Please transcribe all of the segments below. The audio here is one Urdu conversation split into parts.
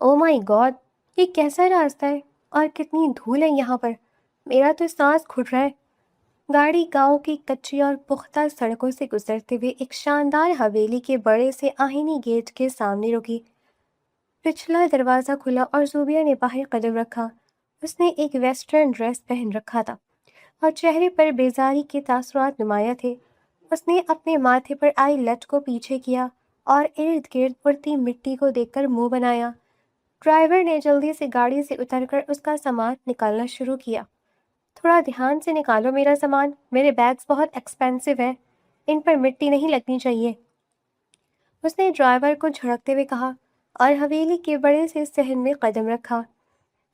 او مائی گاڈ، یہ کیسا راستہ ہے اور کتنی دھول ہے یہاں پر، میرا تو سانس گھٹ رہا ہے۔ گاڑی گاؤں کی کچی اور پختہ سڑکوں سے گزرتے ہوئے ایک شاندار حویلی کے بڑے سے آہنی گیٹ کے سامنے رکی۔ پچھلا دروازہ کھلا اور زوبیا نے باہر قدم رکھا۔ اس نے ایک ویسٹرن ڈریس پہن رکھا تھا اور چہرے پر بیزاری کے تاثرات نمایاں تھے۔ اس نے اپنے ماتھے پر آئی لٹ کو پیچھے کیا اور ارد گرد اڑتی مٹی کو دیکھ کر منہ بنایا۔ ڈرائیور نے جلدی سے گاڑی سے اتر کر اس کا سامان نکالنا شروع کیا۔ تھوڑا دھیان سے نکالو میرا سامان، میرے بیگز بہت ایکسپینسو ہیں، ان پر مٹی نہیں لگنی چاہیے، اس نے ڈرائیور کو جھڑکتے ہوئے کہا اور حویلی کے بڑے سے صحن میں قدم رکھا۔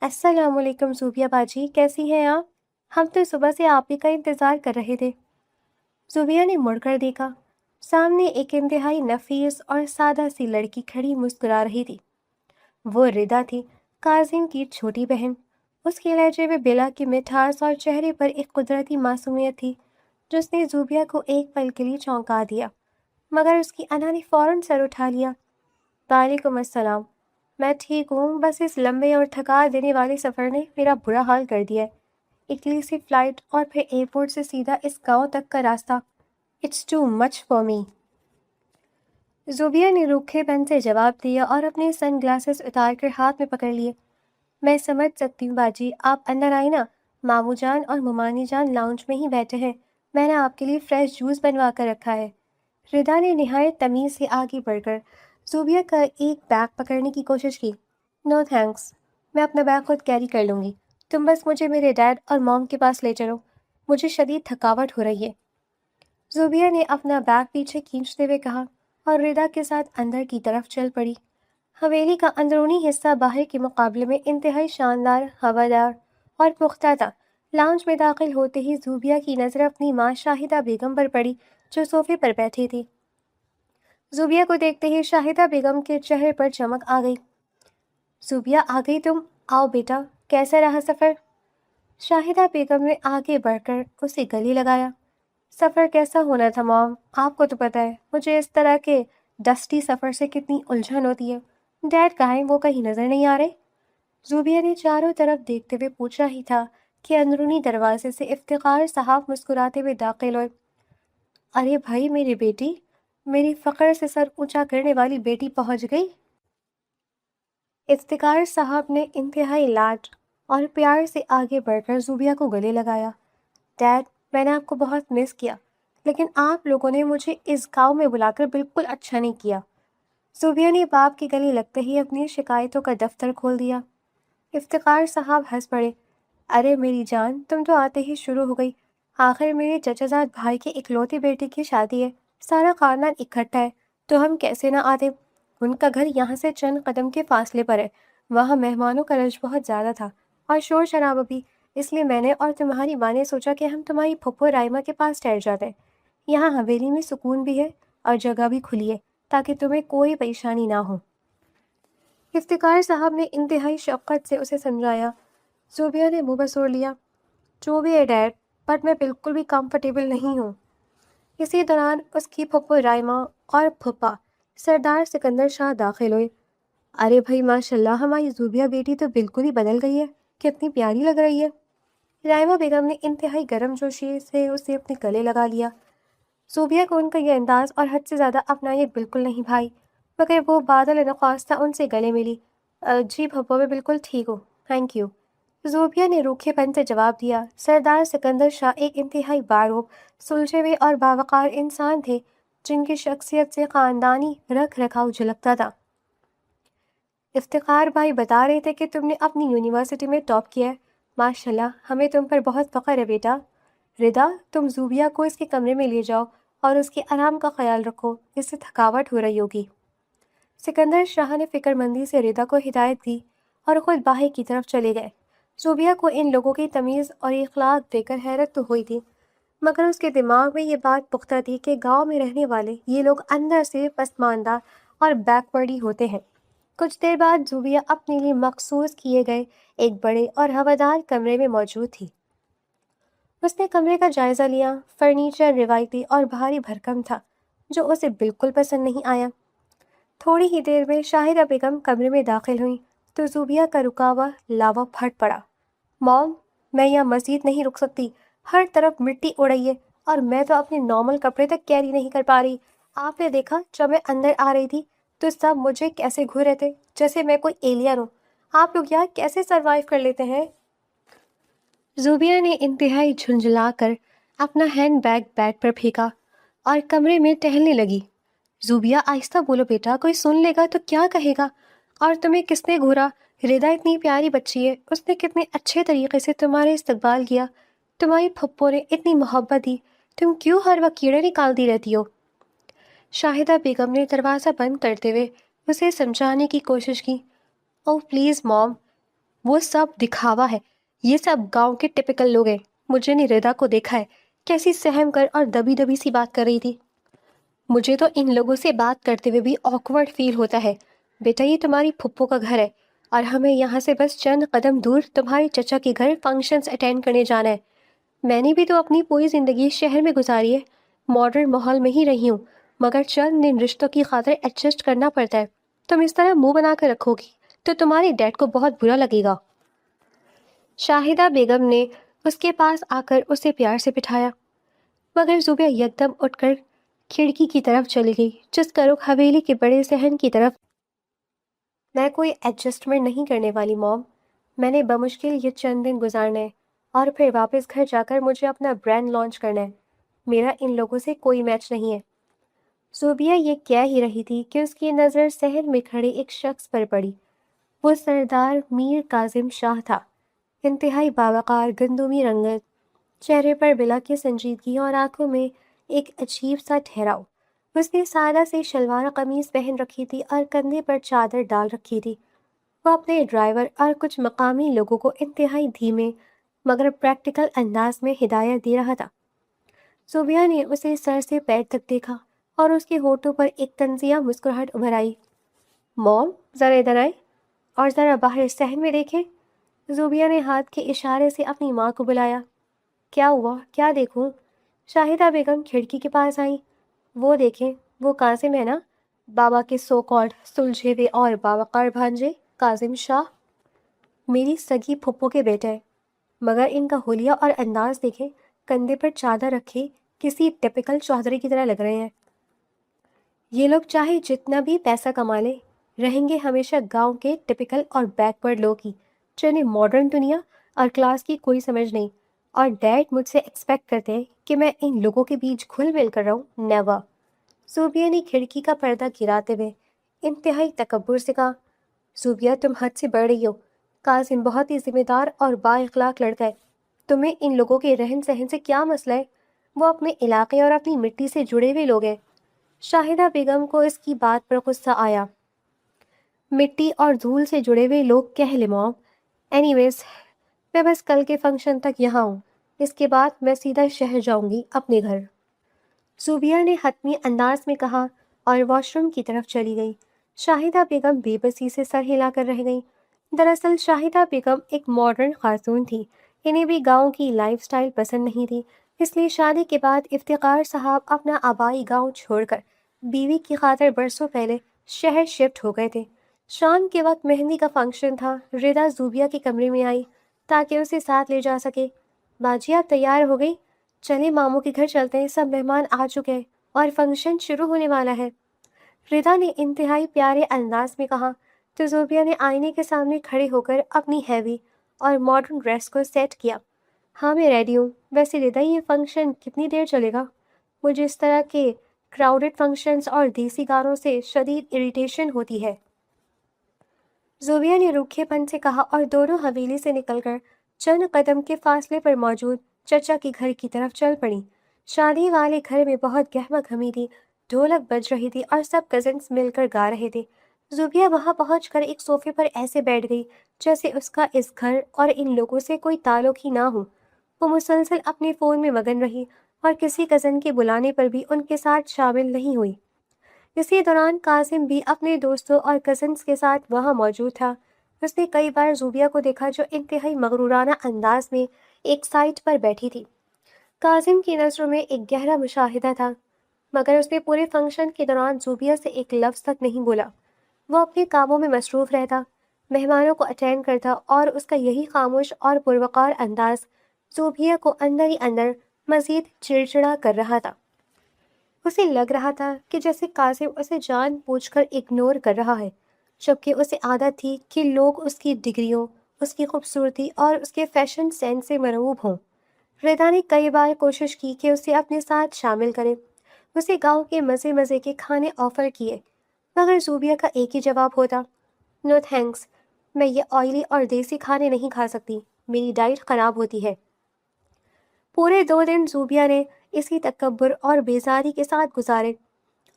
السلام علیکم زوبیا باجی، کیسی ہیں آپ؟ ہم تو صبح سے آپ ہی کا انتظار کر رہے تھے۔ زوبیا نے مڑ کر دیکھا۔ سامنے ایک انتہائی نفیس اور سادہ سی لڑکی کھڑی مسکرا رہی تھی۔ وہ ردا تھی، کاظم کی چھوٹی بہن۔ اس کے لہجے میں بلا کی مٹھاس اور چہرے پر ایک قدرتی معصومیت تھی جس نے زوبیا کو ایک پل کے لیے چونکا دیا، مگر اس کی انا نے فوراً سر اٹھا لیا۔ وعلیکم السلام، میں ٹھیک ہوں، بس اس لمبے اور تھکا دینے والے سفر نے میرا برا حال کر دیا ہے۔ اٹلی سے فلائٹ اور پھر ایئرپورٹ سے سیدھا اس گاؤں تک کا راستہ، it's too much for me. Zubia نے روکھے پن سے جواب دیا اور اپنے سن گلاسز اتار کر ہاتھ میں پکڑ لیے۔ میں سمجھ سکتی ہوں باجی، آپ اندر آئیں نا، ماموں جان اور ممانی جان لاؤنج میں ہی بیٹھے ہیں، میں نے آپ کے لیے فریش جوس بنوا کر رکھا ہے۔ ردا نے نہایت تمیز سے آگے بڑھ کر زوبیا کا ایک بیگ پکڑنے کی کوشش کی۔ نو تھینکس، میں اپنا بیگ خود کیری کر لوں گی، تم بس مجھے میرے ڈیڈ اور موم کے پاس لے چلو، مجھے شدید تھکاوٹ ہو رہی ہے، زوبیا نے اپنا بیگ پیچھے کھینچتے ہوئے کہا اور ردا کے ساتھ اندر کی طرف چل پڑی۔ حویلی کا اندرونی حصہ باہر کے مقابلے میں انتہائی شاندار، ہوادار اور پختہ تھا۔ لاؤنج میں داخل ہوتے ہی زوبیا کی نظر اپنی ماں شاہدہ بیگم پر پڑی جو صوفے پر بیٹھی تھی۔ زوبیا کو دیکھتے ہی شاہدہ بیگم کے چہرے پر چمک آ گئی۔ زوبیا آ گئی تم، آؤ بیٹا، کیسا رہا سفر؟ شاہدہ بیگم نے آگے بڑھ کر اسے گلے لگایا۔ سفر کیسا ہونا تھا موم، آپ کو تو پتہ ہے مجھے اس طرح کے ڈسٹی سفر سے کتنی الجھن ہوتی ہے۔ ڈیڈ کہاں ہیں، وہ کہیں نظر نہیں آ رہے؟ زوبیا نے چاروں طرف دیکھتے ہوئے پوچھا ہی تھا کہ اندرونی دروازے سے افتخار صاحب مسکراتے ہوئے داخل ہوئے۔ ارے بھائی میری بیٹی، میری فخر سے سر اونچا کرنے والی بیٹی پہنچ گئی۔ افتخار صاحب نے انتہائی لاڈ اور پیار سے آگے بڑھ کر زوبیا کو گلے لگایا۔ ڈیڈ، میں نے آپ کو بہت مس کیا، لیکن آپ لوگوں نے مجھے اس گاؤں میں بلا کر بالکل اچھا نہیں کیا۔ زوبیا نے باپ کے گلے لگتے ہی اپنی شکایتوں کا دفتر کھول دیا۔ افتخار صاحب ہنس پڑے۔ ارے میری جان، تم تو آتے ہی شروع ہو گئی، آخر میرے چچا زاد بھائی کے اکلوتی بیٹے کی شادی ہے، سارا خاندان اکٹھا ہے، تو ہم کیسے نہ آتے؟ ان کا گھر یہاں سے چند قدم کے فاصلے پر ہے، وہاں مہمانوں کا رش بہت زیادہ تھا اور شور شرابہ بھی، اس لیے میں نے اور تمہاری ماں نے سوچا کہ ہم تمہاری پھپھو رائما کے پاس ٹھہر جاتے ہیں، یہاں حویلی میں سکون بھی ہے اور جگہ بھی کھلی ہے تاکہ تمہیں کوئی پریشانی نہ ہو۔ افتخار صاحب نے انتہائی شفقت سے اسے سمجھایا۔ زوبیا نے منہ بسوڑ لیا۔ جو بھی ہے ڈیڈ، بٹ میں بالکل بھی کمفرٹیبل نہیں ہوں۔ اسی دوران اس کی پھپھو رائما اور پھپھا سردار سکندر شاہ داخل ہوئے۔ ارے بھائی ماشاءاللہ، ہماری زوبیا بیٹی تو بالکل ہی بدل گئی ہے، کتنی پیاری لگ رہی ہے۔ رائما بیگم نے انتہائی گرم جوشی سے اسے اپنے گلے لگا لیا۔ زوبیا کو ان کا یہ انداز اور حد سے زیادہ اپنائیت بالکل نہیں بھائی، مگر وہ بادل نخواستہ ان سے گلے ملی۔ جی پھپھو، میں بالکل ٹھیک ہوں، تھینک یو، زوبیا نے روکھے پن سے جواب دیا۔ سردار سکندر شاہ ایک انتہائی باروب، سلجھے ہوئے اور باوقار انسان تھے جن کی شخصیت سے خاندانی رکھ رکھاؤ جھلکتا تھا۔ افتخار بھائی بتا رہے تھے کہ تم نے اپنی یونیورسٹی میں ٹاپ کیا ہے، ماشاءاللہ، ہمیں تم پر بہت فخر ہے بیٹا۔ ردا، تم زوبیا کو اس کے کمرے میں لے جاؤ اور اس کے آرام کا خیال رکھو، اس سے تھکاوٹ ہو رہی ہوگی۔ سکندر شاہ نے فکر مندی سے ردا کو ہدایت دی اور خود باہر کی طرف چلے گئے۔ زوبیا کو ان لوگوں کی تمیز اور اخلاق دیکھ کر حیرت تو ہوئی تھی، مگر اس کے دماغ میں یہ بات پختہ تھی کہ گاؤں میں رہنے والے یہ لوگ اندر سے پسماندہ اور بیکورڈ ہی ہوتے ہیں۔ کچھ دیر بعد زوبیا اپنے لیے مخصوص کیے گئے ایک بڑے اور ہوادار کمرے میں موجود تھی۔ اس نے کمرے کا جائزہ لیا۔ فرنیچر روایتی اور بھاری بھرکم تھا جو اسے بالکل پسند نہیں آیا۔ تھوڑی ہی دیر میں شاہدہ بیگم کمرے میں داخل ہوئیں۔ تو زوبیہ کا رکا ہوا لاوا پھٹ پڑا۔ مام، میں یہاں مزید نہیں رک سکتی، ہر طرف مٹی اڑ رہی ہے اور میں تو اپنے نارمل کپڑے تک کیری نہیں کر پا رہی۔ آپ نے دیکھا جب میں اندر آ رہی تھی تو سب مجھے کیسے گھور رہے تھے جیسے میں کوئی ایلین ہوں۔ آپ لوگ یہاں کیسے سروائیو کر لیتے ہیں؟ زوبیہ نے انتہائی جھنجھلا کر اپنا ہینڈ بیگ بیگ پر پھینکا اور کمرے میں ٹہلنے لگی۔ زوبیہ، آہستہ بولو بیٹا، کوئی سن لے گا تو کیا کہے گا؟ اور تمہیں کس نے گھورا؟ ردا اتنی پیاری بچی ہے، اس نے کتنے اچھے طریقے سے تمہارے استقبال کیا، تمہاری پھپھو نے اتنی محبت دی، تم کیوں ہر وقت کیڑے نکالتی رہتی ہو؟ شاہدہ بیگم نے دروازہ بند کرتے ہوئے اسے سمجھانے کی کوشش کی۔ او پلیز موم، وہ سب دکھاوا ہے، یہ سب گاؤں کے ٹپیکل لوگ ہیں۔ مجھے نے ردا کو دیکھا ہے کیسی سہم کر اور دبی دبی سی بات کر رہی تھی۔ مجھے تو ان لوگوں سے بات کرتے ہوئے بھی آکورڈ فیل ہوتا ہے۔ بیٹا، یہ تمہاری پھپھو کا گھر ہے اور ہمیں یہاں سے بس چند قدم دور تمہارے چچا کے گھر فنکشنز اٹینڈ کرنے جانا ہے۔ میں نے بھی تو اپنی پوری زندگی شہر میں گزاری ہے، ماڈرن ماحول میں ہی رہی ہوں، مگر چند دن رشتوں کی خاطر ایڈجسٹ کرنا پڑتا ہے۔ تم اس طرح منہ بنا کر رکھو گی تو تمہارے ڈیڈ کو بہت برا لگے گا۔ شاہدہ بیگم نے اس کے پاس آ کر اسے پیار سے بٹھایا، مگر زوبیہ یکدم اٹھ کر کھڑکی کی طرف چلی گئی جس کا رخ حویلی کے بڑے صحن کی طرف۔ میں کوئی ایڈجسٹمنٹ نہیں کرنے والی موم، میں نے بمشکل یہ چند دن گزارنا ہے اور پھر واپس گھر جا کر مجھے اپنا برانڈ لانچ کرنا ہے۔ میرا ان لوگوں سے کوئی میچ نہیں ہے۔ زوبیہ یہ کہہ ہی رہی تھی کہ اس کی نظر صحن میں کھڑے ایک شخص پر پڑی۔ وہ سردار میر کاظم شاہ تھا، انتہائی باوقار گندمی رنگت، چہرے پر بلا کے سنجیدگی اور آنکھوں میں ایک عجیب سا ٹھہراؤ۔ اس نے سادہ سے شلوار قمیص پہن رکھی تھی اور کندھے پر چادر ڈال رکھی تھی۔ وہ اپنے ڈرائیور اور کچھ مقامی لوگوں کو انتہائی دھیمے مگر پریکٹیکل انداز میں ہدایت دے رہا تھا۔ زوبیہ نے اسے سر سے پیر تک دیکھا اور اس کے ہونٹوں پر ایک طنزیہ مسکراہٹ ابھر آئی۔ موم، ذرا ادھر آئے اور ذرا باہر صحن میں دیکھیں۔ زوبیہ نے ہاتھ کے اشارے سے اپنی ماں کو بلایا۔ کیا ہوا؟ کیا دیکھوں؟ شاہدہ بیگم کھڑکی کے پاس آئیں۔ وہ دیکھیں، وہ کاظم ہے نا، بابا کے سو کالڈ سلجھے ہوئے اور باوقار بھانجے کاظم شاہ، میری سگی پھپھو کے بیٹے ہیں، مگر ان کا حلیہ اور انداز دیکھیں، کندھے پر چادر رکھے کسی ٹپیکل چودھری کی طرح لگ رہے ہیں۔ یہ لوگ چاہے جتنا بھی پیسہ کما لیں، رہیں گے ہمیشہ گاؤں کے ٹپیکل اور بیکورڈ لوگ ہی، جنہیں ماڈرن دنیا اور کلاس کی کوئی سمجھ نہیں۔ اور ڈیڈ مجھ سے ایکسپیکٹ کرتے ہیں کہ میں ان لوگوں کے بیچ گھل مل کر رہوں، نیور۔ زوبیہ نے کھڑکی کا پردہ گراتے ہوئے انتہائی تکبر سے کہا۔ زوبیہ، تم حد سے بڑھ رہی ہو، کاظم بہت ہی ذمہ دار اور با اخلاق لڑکا ہے، تمہیں ان لوگوں کے رہن سہن سے کیا مسئلہ ہے؟ وہ اپنے علاقے اور اپنی مٹی سے جڑے ہوئے لوگ ہیں۔ شاہدہ بیگم کو اس کی بات پر غصہ آیا۔ مٹی اور دھول سے جڑے ہوئے لوگ کہہ لے موم۔ اینی ویز، میں بس کل کے فنکشن تک یہاں ہوں، اس کے بعد میں سیدھا شہر جاؤں گی اپنے گھر، زوبیہ نے حتمی انداز میں کہا اور واش روم کی طرف چلی گئی۔ شاہدہ بیگم بے بسی سے سر ہلا کر رہ گئیں۔ دراصل شاہدہ بیگم ایک ماڈرن خاتون تھی، انہیں بھی گاؤں کی لائف سٹائل پسند نہیں تھی، اس لیے شادی کے بعد افتخار صاحب اپنا آبائی گاؤں چھوڑ کر بیوی کی خاطر برسوں پہلے شہر شفٹ ہو گئے تھے۔ شام کے وقت مہندی کا فنکشن تھا۔ ردا زوبیہ کے کمرے میں آئی تاکہ اسے ساتھ لے جا سکے۔ باجی، آپ تیار ہو گئی؟ چلے ماموں کے گھر چلتے ہیں، سب مہمان آ چکے ہیں اور فنکشن شروع ہونے والا ہے، ردا نے انتہائی پیارے انداز میں کہا۔ تو زوبیہ نے آئینے کے سامنے کھڑے ہو کر اپنی ہیوی اور ماڈرن ڈریس کو سیٹ کیا۔ ہاں، میں ریڈی ہوں۔ ویسے ردا، یہ فنکشن کتنی دیر چلے گا؟ مجھے اس طرح کے کراؤڈڈ فنکشنز اور دیسی گانوں سے شدید اریٹیشن ہوتی ہے، زوبیہ نے روکھے پن سے کہا اور دونوں حویلی سے نکل کر چند قدم کے فاصلے پر موجود چچا کے گھر کی طرف چل پڑیں۔ شادی والے گھر میں بہت گہما گہمی تھی، ڈھولک بج رہی تھی اور سب کزنس مل کر گا رہے تھے۔ زوبیہ وہاں پہنچ کر ایک صوفے پر ایسے بیٹھ گئی جیسے اس کا اس گھر اور ان لوگوں سے کوئی تعلق ہی نہ ہو۔ وہ مسلسل اپنے فون میں مگن رہی اور کسی کزن کے بلانے پر بھی ان کے ساتھ شامل نہیں ہوئی۔ اسی دوران کاظم بھی اپنے دوستوں اور کزنس کے ساتھ وہاں موجود تھا۔ اس نے کئی بار زوبیہ کو دیکھا جو انتہائی مغرورانہ انداز میں ایک سائٹ پر بیٹھی تھی۔ کاظم کی نظروں میں ایک گہرا مشاہدہ تھا، مگر اس نے پورے فنکشن کے دوران زوبیہ سے ایک لفظ تک نہیں بولا۔ وہ اپنے کاموں میں مصروف رہتا، مہمانوں کو اٹینڈ کرتا اور اس کا یہی خاموش اور پروقار انداز زوبیہ کو اندر ہی اندر مزید چڑچڑا کر رہا تھا۔ اسے لگ رہا تھا کہ جیسے قاسم اسے جان بوجھ کر اگنور کر رہا ہے، جبکہ اسے عادت تھی کہ لوگ اس کی ڈگریوں، اس کی خوبصورتی اور اس کے فیشن سینس سے مرعوب ہوں۔ ردا نے کئی بار کوشش کی کہ اسے اپنے ساتھ شامل کرے، اسے گاؤں کے مزے مزے کے کھانے آفر کیے، مگر زوبیہ کا ایک ہی جواب ہوتا، نو تھینکس، میں یہ آئلی اور دیسی کھانے نہیں کھا سکتی، میری ڈائٹ خراب ہوتی ہے۔ پورے 2 دن زوبیہ نے اسی تکبر اور بیزاری کے ساتھ گزارے،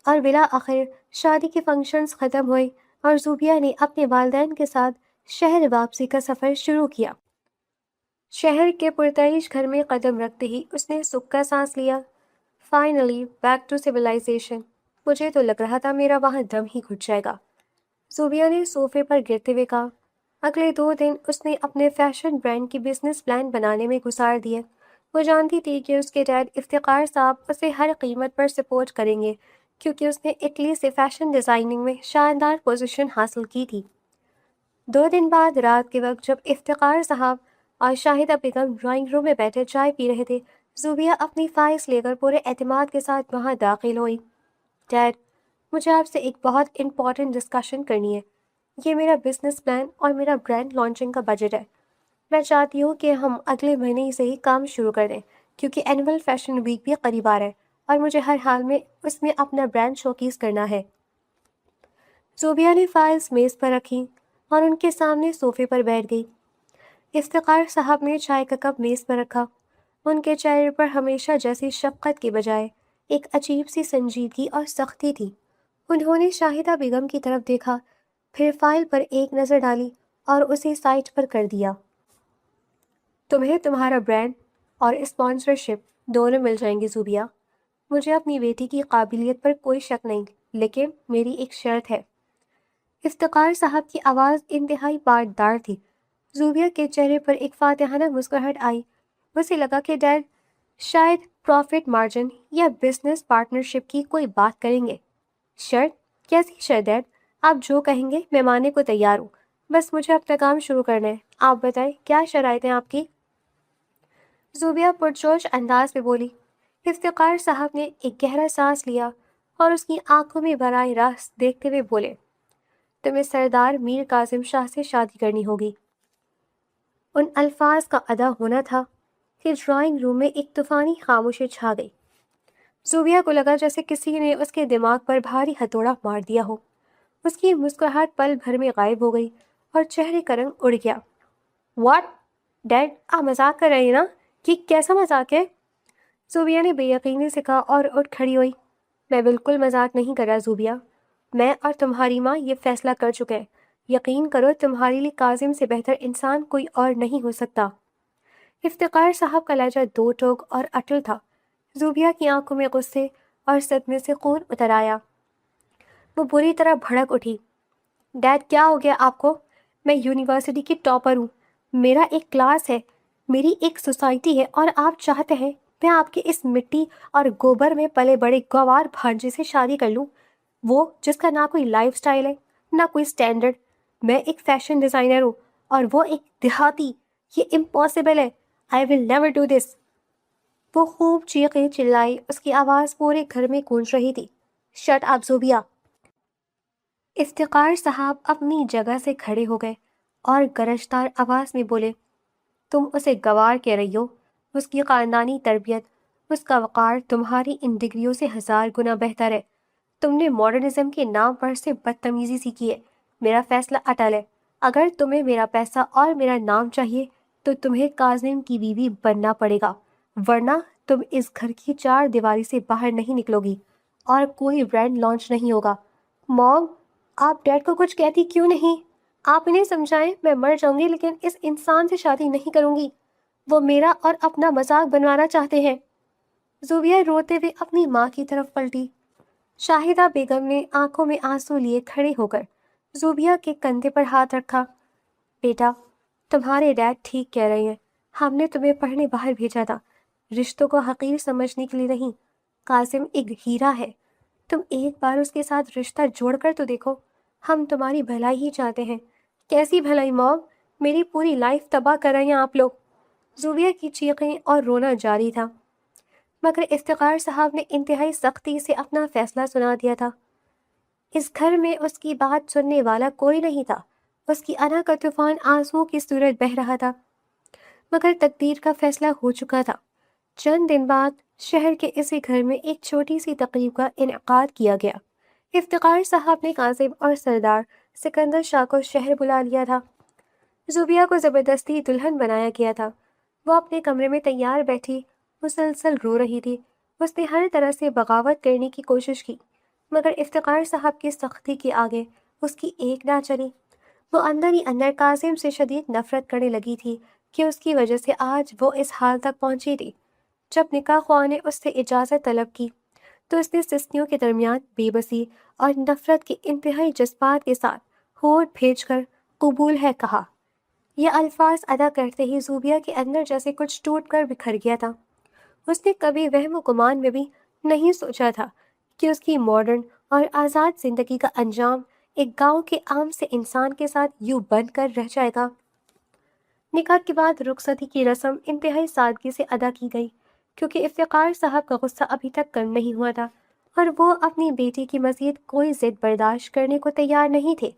اور بالآخر شادی کے فنکشنز ختم ہوئے اور زوبیہ نے اپنے والدین کے ساتھ شہر واپسی کا سفر شروع کیا۔ شہر کے پرتعیش گھر میں قدم رکھتے ہی اس نے سکھ کا سانس لیا۔ فائنلی بیک ٹو سویلائزیشن، مجھے تو لگ رہا تھا میرا وہاں دم ہی گھٹ جائے گا، زوبیہ نے صوفے پر گرتے ہوئے کہا۔ اگلے 2 دن اس نے اپنے فیشن برانڈ کی بزنس پلان بنانے میں گزار دیے۔ وہ جانتی تھی کہ اس کے ڈیڈ افتخار صاحب اسے ہر قیمت پر سپورٹ کریں گے، کیونکہ اس نے اٹلی سے فیشن ڈیزائننگ میں شاندار پوزیشن حاصل کی تھی۔ 2 دن بعد رات کے وقت جب افتخار صاحب اور شاہدہ بیگم ڈرائنگ روم میں بیٹھے چائے پی رہے تھے، زوبیہ اپنی فائلز لے کر پورے اعتماد کے ساتھ وہاں داخل ہوئی۔ ڈیڈ، مجھے آپ سے ایک بہت امپورٹنٹ ڈسکشن کرنی ہے۔ یہ میرا بزنس پلان اور میرا برانڈ لانچنگ کا بجٹ ہے۔ میں چاہتی ہوں کہ ہم اگلے مہینے سے ہی کام شروع کر دیں، کیونکہ اینول فیشن ویک بھی قریب آ رہا ہے اور مجھے ہر حال میں اس میں اپنا برانڈ شوکیس کرنا ہے۔ زوبیہ نے فائلز میز پر رکھی اور ان کے سامنے صوفے پر بیٹھ گئی۔ افتخار صاحب نے چائے کا کپ میز پر رکھا۔ ان کے چہرے پر ہمیشہ جیسی شفقت کے بجائے ایک عجیب سی سنجیدگی اور سختی تھی۔ انہوں نے شاہدہ بیگم کی طرف دیکھا، پھر فائل پر ایک نظر ڈالی اور اسے سائٹ پر کر دیا۔ تمہیں تمہارا برانڈ اور اسپانسرشپ دونوں مل جائیں گے زوبیہ۔ مجھے اپنی بیٹی کی قابلیت پر کوئی شک نہیں، لیکن میری ایک شرط ہے۔ افتخار صاحب کی آواز انتہائی پائیدار تھی۔ زوبیہ کے چہرے پر ایک فاتحانہ مسکراہٹ آئی۔ اسے لگا کہ ڈیڈ شاید پروفٹ مارجن یا بزنس پارٹنرشپ کی کوئی بات کریں گے۔ شرط؟ کیسی شرط ڈیڈ؟ آپ جو کہیں گے میں ماننے کو تیار ہوں، بس مجھے اپنا کام شروع کرنا ہے۔ آپ بتائیں کیا شرائط ہیں آپ کی؟ زوبیہ پرجوش انداز میں بولی۔ افتخار صاحب نے ایک گہرا سانس لیا اور اس کی آنکھوں میں براہ راست دیکھتے ہوئے بولے، تمہیں سردار میر کاظم شاہ سے شادی کرنی ہوگی۔ ان الفاظ کا ادا ہونا تھا کہ ڈرائنگ روم میں ایک طوفانی خاموشی چھا گئی۔ زوبیہ کو لگا جیسے کسی نے اس کے دماغ پر بھاری ہتھوڑا مار دیا ہو۔ اس کی مسکراہٹ پل بھر میں غائب ہو گئی اور چہرے کا رنگ اڑ گیا۔ واٹ؟ ڈیڈ، آپ مذاق کر رہے ہیں نا؟ یہ کیسا مذاق ہے؟ زوبیہ نے بے یقینی سے کہا اور اٹھ کھڑی ہوئی۔ میں بالکل مذاق نہیں کر رہا زوبیہ، میں اور تمہاری ماں یہ فیصلہ کر چکے ہیں۔ یقین کرو تمہارے لیے کاظم سے بہتر انسان کوئی اور نہیں ہو سکتا۔ افتخار صاحب کا لہجہ دو ٹوک اور اٹل تھا۔ زوبیہ کی آنکھوں میں غصے اور صدمے سے خون اتر آیا۔ وہ بری طرح بھڑک اٹھی۔ ڈیڈ، کیا ہو گیا آپ کو؟ میں یونیورسٹی کی ٹاپر ہوں، میرا ایک کلاس ہے، میری ایک سوسائٹی ہے، اور آپ چاہتے ہیں میں آپ کے اس مٹی اور گوبر میں پلے بڑے گوار بھانجے سے شادی کر لوں، وہ جس کا نہ کوئی لائف سٹائل ہے نہ کوئی سٹینڈرڈ۔ میں ایک فیشن ڈیزائنر ہوں اور وہ ایک دیہاتی۔ یہ امپاسبل ہے۔ آئی ول نیور ڈو دس۔ وہ خوب چیخیں چلائی، اس کی آواز پورے گھر میں گونج رہی تھی۔ Shut up Zobia. افتخار صاحب اپنی جگہ سے کھڑے ہو گئے اور گرجدار آواز میں بولے، تم اسے گوار کہہ رہی ہو؟ اس کی خاندانی تربیت، اس کا وقار تمہاری ان ڈگریوں سے 1000 گنا بہتر ہے۔ تم نے ماڈرنزم کے نام پر سے بدتمیزی سیکھی ہے۔ میرا فیصلہ اٹل ہے۔ اگر تمہیں میرا پیسہ اور میرا نام چاہیے تو تمہیں کاظم کی بیوی بننا پڑے گا، ورنہ تم اس گھر کی 4 دیواری سے باہر نہیں نکلو گی اور کوئی برانڈ لانچ نہیں ہوگا۔ موم، آپ ڈیڈ کو کچھ کہتی کیوں نہیں؟ آپ انہیں سمجھائیں، میں مر جاؤں گی لیکن اس انسان سے شادی نہیں کروں گی۔ وہ میرا اور اپنا مذاق بنوانا چاہتے ہیں۔ زوبیہ روتے ہوئے اپنی ماں کی طرف پلٹی۔ شاہدہ بیگم نے آنکھوں میں آنسو لیے کھڑے ہو کر زوبیہ کے کندھے پر ہاتھ رکھا۔ بیٹا، تمہارے ڈیڈ ٹھیک کہہ رہے ہیں، ہم نے تمہیں پڑھنے باہر بھیجا تھا، رشتوں کو حقیر سمجھنے کے لیے نہیں۔ قاسم ایک ہیرا ہے، تم ایک بار اس کے ساتھ رشتہ جوڑ کر تو دیکھو۔ ہم تمہاری بھلائی ہی چاہتے ہیں، کیسی بھلائی موم، میری پوری لائف تباہ کر رہے ہیں آپ لوگ۔ زوبیہ کی چیخیں اور رونا جاری تھا، مگر افتخار صاحب نے انتہائی سختی سے اپنا فیصلہ سنا دیا تھا۔ اس گھر میں اس کی بات سننے والا کوئی نہیں تھا۔ اس کی انا کا طوفان آنسوؤں کی صورت بہہ رہا تھا، مگر تقدیر کا فیصلہ ہو چکا تھا۔ چند دن بعد شہر کے اسی گھر میں ایک چھوٹی سی تقریب کا انعقاد کیا گیا۔ افتخار صاحب نے قاسم اور سردار سکندر شاہ کو شہر بلا لیا تھا۔ زوبیہ کو زبردستی دلہن بنایا گیا تھا۔ وہ اپنے کمرے میں تیار بیٹھی مسلسل رو رہی تھی۔ اس نے ہر طرح سے بغاوت کرنے کی کوشش کی، مگر افتخار صاحب کی سختی کے آگے اس کی ایک نہ چلی۔ وہ اندر ہی اندر قاسم سے شدید نفرت کرنے لگی تھی کہ اس کی وجہ سے آج وہ اس حال تک پہنچی تھی۔ جب نکاح خواہ نے اس سے اجازت طلب کی تو اس نے سستیوں کے درمیان بے بسی اور نفرت کے انتہائی جذبات کے ساتھ ہونٹ بھیج کر قبول ہے کہا۔ یہ الفاظ ادا کرتے ہی زوبیہ کے اندر جیسے کچھ ٹوٹ کر بکھر گیا تھا۔ اس نے کبھی وہم و گمان میں بھی نہیں سوچا تھا کہ اس کی ماڈرن اور آزاد زندگی کا انجام ایک گاؤں کے عام سے انسان کے ساتھ یوں بن کر رہ جائے گا۔ نکاح کے بعد رخصتی کی رسم انتہائی سادگی سے ادا کی گئی، کیونکہ افتخار صاحب کا غصہ ابھی تک کم نہیں ہوا تھا اور وہ اپنی بیٹی کی مزید کوئی ضد برداشت کرنے کو تیار نہیں تھے۔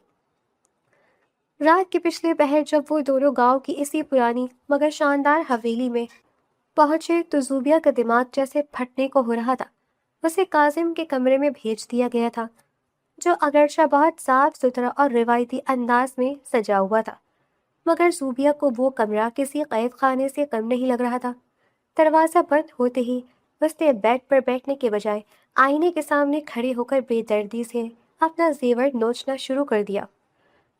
رات کے پچھلے پہر جب وہ دونوں گاؤں کی اسی پرانی مگر شاندار حویلی میں پہنچے تو زوبیہ کا دماغ جیسے پھٹنے کو ہو رہا تھا۔ اسے قاسم کے کمرے میں بھیج دیا گیا تھا، جو اگرچہ بہت صاف ستھرا اور روایتی انداز میں سجا ہوا تھا، مگر زوبیہ کو وہ کمرہ کسی قید خانے سے کم نہیں لگ رہا تھا۔ دروازہ بند ہوتے ہی اس نے بیڈ پر بیٹھنے کے بجائے آئینے کے سامنے کھڑے ہو کر بے دردی سے اپنا زیور نوچنا شروع کر دیا۔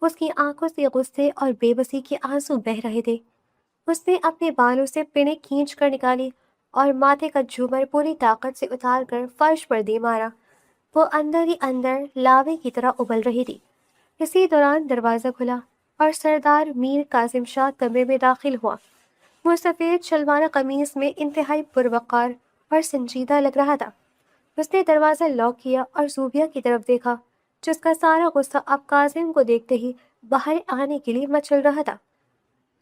اس کی آنکھوں سے غصے اور بے بسی کے آنسو بہہ رہے تھے۔ اس نے اپنے بالوں سے پنیں کھینچ کر نکالی اور ماتھے کا جھومر پوری طاقت سے اتار کر فرش پر دے مارا۔ وہ اندر ہی اندر لاوے کی طرح ابل رہی تھی۔ اسی دوران دروازہ کھلا اور سردار میر قاسم شاہ کمرے میں داخل ہوا۔ وہ سفید شلوار قمیص میں انتہائی پروقار اور سنجیدہ لگ رہا تھا۔ اس نے دروازہ لاک کیا اور زوبیہ کی طرف دیکھا، جس کا سارا غصہ اب قاسم کو دیکھتے ہی باہر آنے کے لیے مچل رہا تھا۔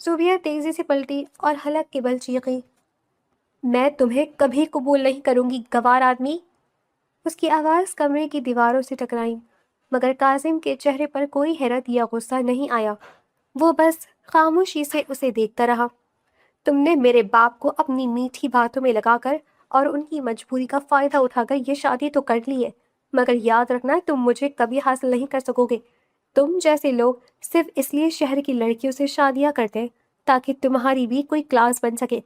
زوبیہ تیزی سے پلٹی اور حلق کے بل چیخی، میں تمہیں کبھی قبول نہیں کروں گی، گوار آدمی۔ اس کی آواز کمرے کی دیواروں سے ٹکرائی، مگر قاسم کے چہرے پر کوئی حیرت یا غصہ نہیں آیا۔ وہ بس خاموشی سے اسے دیکھتا رہا۔ تم نے میرے باپ کو اپنی میٹھی باتوں میں لگا کر اور ان کی مجبوری کا فائدہ اٹھا کر یہ شادی تو کر لی ہے، مگر یاد رکھنا تم مجھے کبھی حاصل نہیں کر سکو گے۔ تم جیسے لوگ صرف اس لیے شہر کی لڑکیوں سے شادیاں کرتے ہیں تاکہ تمہاری بھی کوئی کلاس بن سکے،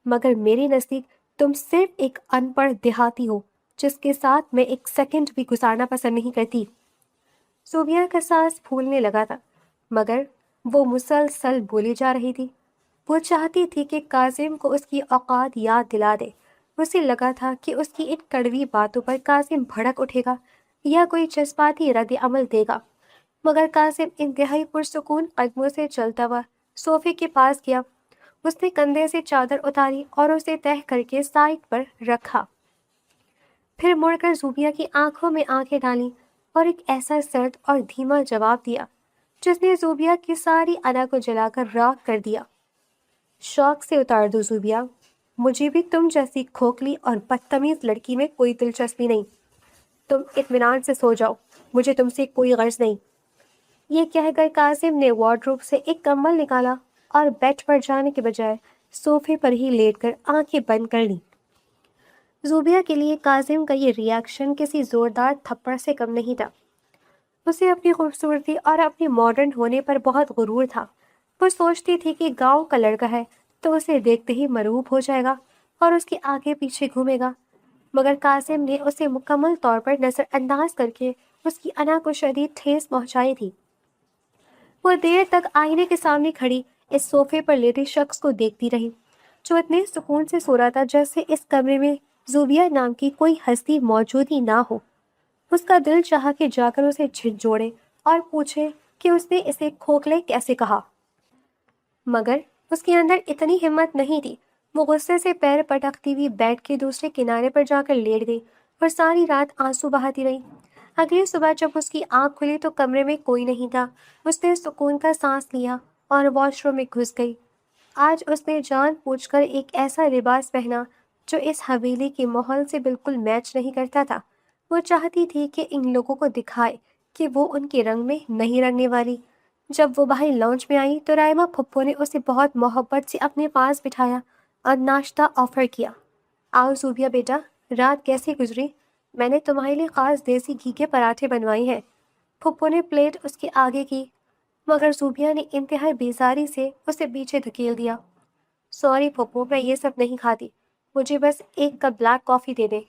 مگر میرے نزدیک تم صرف ایک ان پڑھ دیہاتی ہو جس کے ساتھ میں ایک سیکنڈ بھی گزارنا پسند نہیں کرتی۔ زوبیہ کا سانس پھولنے لگا تھا، مگر وہ مسلسل بولی جا رہی تھی۔ وہ چاہتی تھی کہ قاسم کو اس کی اوقات یاد دلا دے۔ اسے لگا تھا کہ اس کی ان کڑوی باتوں پر قاسم بھڑک اٹھے گا یا کوئی جذباتی رد عمل دے گا، مگر قاسم انتہائی پرسکون قدموں سے چلتا ہوا صوفے کے پاس گیا۔ اس نے کندھے سے چادر اتاری اور اسے تہہ کر کے سائڈ پر رکھا، پھر مڑ کر زوبیہ کی آنکھوں میں آنکھیں ڈالیں اور ایک ایسا سرد اور دھیما جواب دیا جس نے زوبیہ کی ساری ادا کو جلا کر راکھ کر دیا۔ شوق سے اتار دو زوبیہ، مجھے بھی تم جیسی کھوکھلی اور بدتمیز لڑکی میں کوئی دلچسپی نہیں۔ تم اطمینان سے سو جاؤ، مجھے تم سے کوئی غرض نہیں۔ یہ کہہ کر قاسم نے وارڈروب سے ایک کمبل نکالا اور بیڈ پر جانے کے بجائے صوفے پر ہی لیٹ کر آنکھیں بند کر لیں۔ زوبیہ کے لیے قاسم کا یہ ری ایکشن کسی زوردار تھپڑ سے کم نہیں تھا۔ اسے اپنی خوبصورتی اور اپنی ماڈرن ہونے پر بہت غرور تھا۔ وہ سوچتی تھی کہ گاؤں کا لڑکا ہے تو اسے دیکھتے ہی مرعوب ہو جائے گا اور اس کے آگے پیچھے گھومے گا، مگر قاسم نے اسے مکمل طور پر نظر انداز کر کے اس کی انا کو شدید ٹھیس پہنچائی تھی۔ وہ دیر تک آئینے کے سامنے کھڑی اس صوفے پر لیٹے شخص کو دیکھتی رہی، جو اتنے سکون سے سو رہا تھا جیسے اس کمرے میں زوبیہ نام کی کوئی ہستی موجود ہی نہ ہو۔ اس کا دل چاہا کہ جا کر اسے جھنجھوڑے اور پوچھے کہ اس نے اسے کھوکھلے کیسے کہا، مگر اس کے اندر اتنی ہمت نہیں تھی۔ وہ غصے سے پیر پٹکتی ہوئی بیڈ کے دوسرے کنارے پر جا کر لیٹ گئی اور ساری رات آنسو بہاتی رہی۔ اگلی صبح جب اس کی آنکھ کھلی تو کمرے میں کوئی نہیں تھا۔ اس نے سکون کا سانس لیا اور واش روم میں گھس گئی۔ آج اس نے جان بوجھ کر ایک ایسا لباس پہنا جو اس حویلی کے ماحول سے بالکل میچ نہیں کرتا تھا۔ وہ چاہتی تھی کہ ان لوگوں کو دکھائے کہ وہ ان کے رنگ میں نہیں رنگنے والی۔ جب وہ باہر لاؤنج میں آئی تو رائمہ پھپھو نے اسے بہت محبت سے اپنے پاس بٹھایا اور ناشتہ آفر کیا۔ آؤ زوبیا بیٹا، رات کیسی گزری؟ میں نے تمہارے لیے خاص دیسی گھی کے پراٹھے بنوائے ہیں۔ پھپھو نے پلیٹ اس کے آگے کی، مگر زوبیا نے انتہائی بیزاری سے اسے پیچھے دھکیل دیا۔ سوری پھپھو، میں یہ سب نہیں کھاتی، مجھے بس ایک کپ بلیک کافی دے دیں،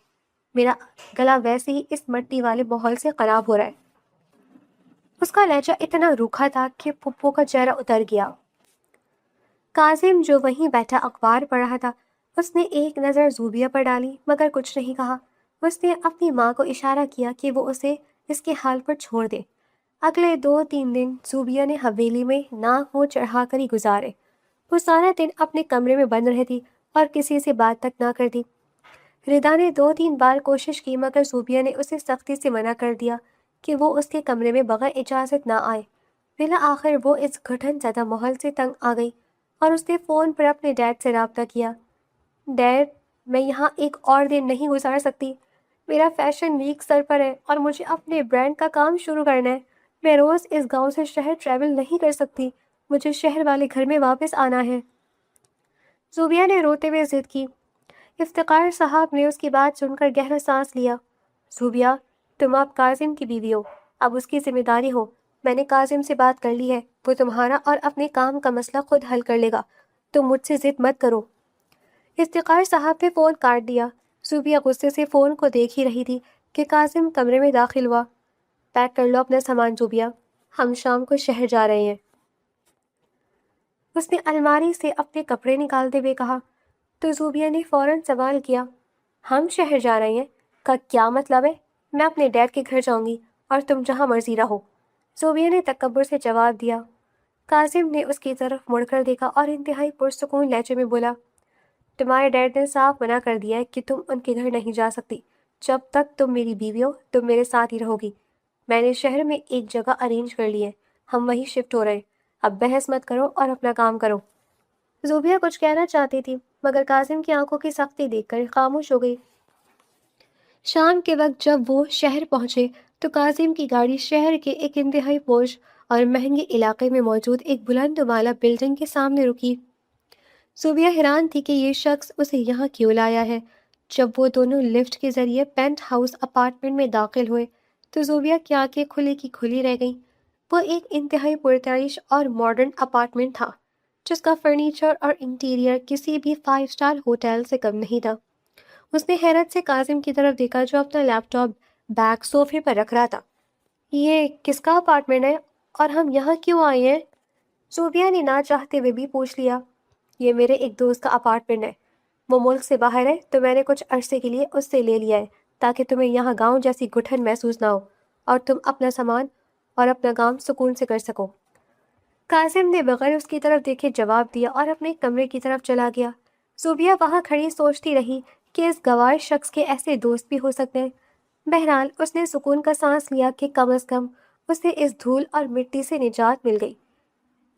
میرا گلا ویسے ہی اس مٹی والے ماحول سے خراب ہو رہا ہے۔ اس کا لہجہ اتنا روکھا تھا کہ پھپھو کا چہرہ اتر گیا۔ کاظم جو وہیں بیٹھا اخبار پڑھ رہا تھا، اس نے ایک نظر زوبیا پر ڈالی مگر کچھ نہیں کہا۔ اس نے اپنی ماں کو اشارہ کیا کہ وہ اسے اس کے حال پر چھوڑ دے۔ اگلے 2-3 دن زوبیا نے حویلی میں ناک منہ چڑھا کر ہی گزارے۔ وہ سارا دن اپنے کمرے میں بند رہتی اور کسی سے بات تک نہ کرتی۔ ردا نے 2-3 بار کوشش کی مگر زوبیا نے اسے سختی سے منع کر دیا کہ وہ اس کے کمرے میں بغیر اجازت نہ آئے۔ بالآخر وہ اس گھٹن زدہ ماحول سے تنگ آ گئی اور اس نے فون پر اپنے ڈیڈ سے رابطہ کیا۔ ڈیڈ، میں یہاں ایک اور دن نہیں گزار سکتی۔ میرا فیشن ویک سر پر ہے اور مجھے اپنے برانڈ کا کام شروع کرنا ہے۔ میں روز اس گاؤں سے شہر ٹریول نہیں کر سکتی، مجھے شہر والے گھر میں واپس آنا ہے۔ زوبیا نے روتے ہوئے ضد کی۔ افتخار صاحب نے اس کی بات سن کر گہرا سانس لیا۔ زوبیا، تم اب کاظم کی بیوی ہو، اب اس کی ذمہ داری ہو۔ میں نے کاظم سے بات کر لی ہے، وہ تمہارا اور اپنے کام کا مسئلہ خود حل کر لے گا، تم مجھ سے ضد مت کرو۔ افتخار صاحب نے فون کاٹ دیا۔ زوبیا غصے سے فون کو دیکھ ہی رہی تھی کہ کاظم کمرے میں داخل ہوا۔ پیک کر لو اپنا سامان زوبیا، ہم شام کو شہر جا رہے ہیں۔ اس نے الماری سے اپنے کپڑے نکالتے ہوئے کہا۔ تو زوبیا نے فوراً سوال کیا، ہم شہر جا رہے ہیں کا کیا مطلب ہے؟ میں اپنے ڈیڈ کے گھر جاؤں گی اور تم جہاں مرضی رہو، زوبیا نے تکبر سے جواب دیا۔ کاظم نے اس کی طرف مڑ کر دیکھا اور انتہائی پرسکون لہجے میں بولا، تمہارے ڈیڈ نے صاف منع کر دیا ہے کہ تم ان کے گھر نہیں جا سکتی۔ جب تک تم میری بیوی ہو تم میرے ساتھ ہی رہو گی۔ میں نے شہر میں ایک جگہ ارینج کر لی ہے، ہم وہیں شفٹ ہو رہے ہیں، اب بحث مت کرو اور اپنا کام کرو۔ زوبیا کچھ کہنا چاہتی تھی مگر کاظم کی آنکھوں کی سختی دیکھ کر خاموش ہو گئی۔ شام کے وقت جب وہ شہر پہنچے تو کاظم کی گاڑی شہر کے ایک انتہائی پوش اور مہنگے علاقے میں موجود ایک بلند بالا بلڈنگ کے سامنے رکی۔ زوبیا حیران تھی کہ یہ شخص اسے یہاں کیوں لایا ہے۔ جب وہ دونوں لفٹ کے ذریعے پینٹ ہاؤس اپارٹمنٹ میں داخل ہوئے تو زوبیا کی آنکھیں کھلی کی کھلی رہ گئیں۔ وہ ایک انتہائی پرتعیش اور ماڈرن اپارٹمنٹ تھا جس کا فرنیچر اور انٹیریئر کسی بھی 5 اسٹار ہوٹل سے کم نہیں تھا۔ اس نے حیرت سے کاظم کی طرف دیکھا جو اپنا لیپ ٹاپ بیگ صوفے پر رکھ رہا تھا۔ یہ کس کا اپارٹمنٹ ہے اور ہم یہاں کیوں آئے ہیں؟ زوبیا نے نہ چاہتے ہوئے بھی پوچھ لیا۔ یہ میرے ایک دوست کا اپارٹمنٹ ہے، وہ ملک سے باہر ہے تو میں نے کچھ عرصے کے لیے اس سے لے لیا ہے تاکہ تمہیں یہاں گاؤں جیسی گھٹن محسوس نہ ہو اور تم اپنا سامان اور اپنا کام سکون سے کر سکو۔ کاظم نے بغیر اس کی طرف دیکھے جواب دیا اور اپنے کمرے کی طرف چلا گیا۔ زوبیا وہاں کھڑی سوچتی رہی کہ اس گوار شخص کے ایسے دوست بھی ہو سکتے ہیں۔ بہرحال اس نے سکون کا سانس لیا کہ کم از کم اسے اس دھول اور مٹی سے نجات مل گئی۔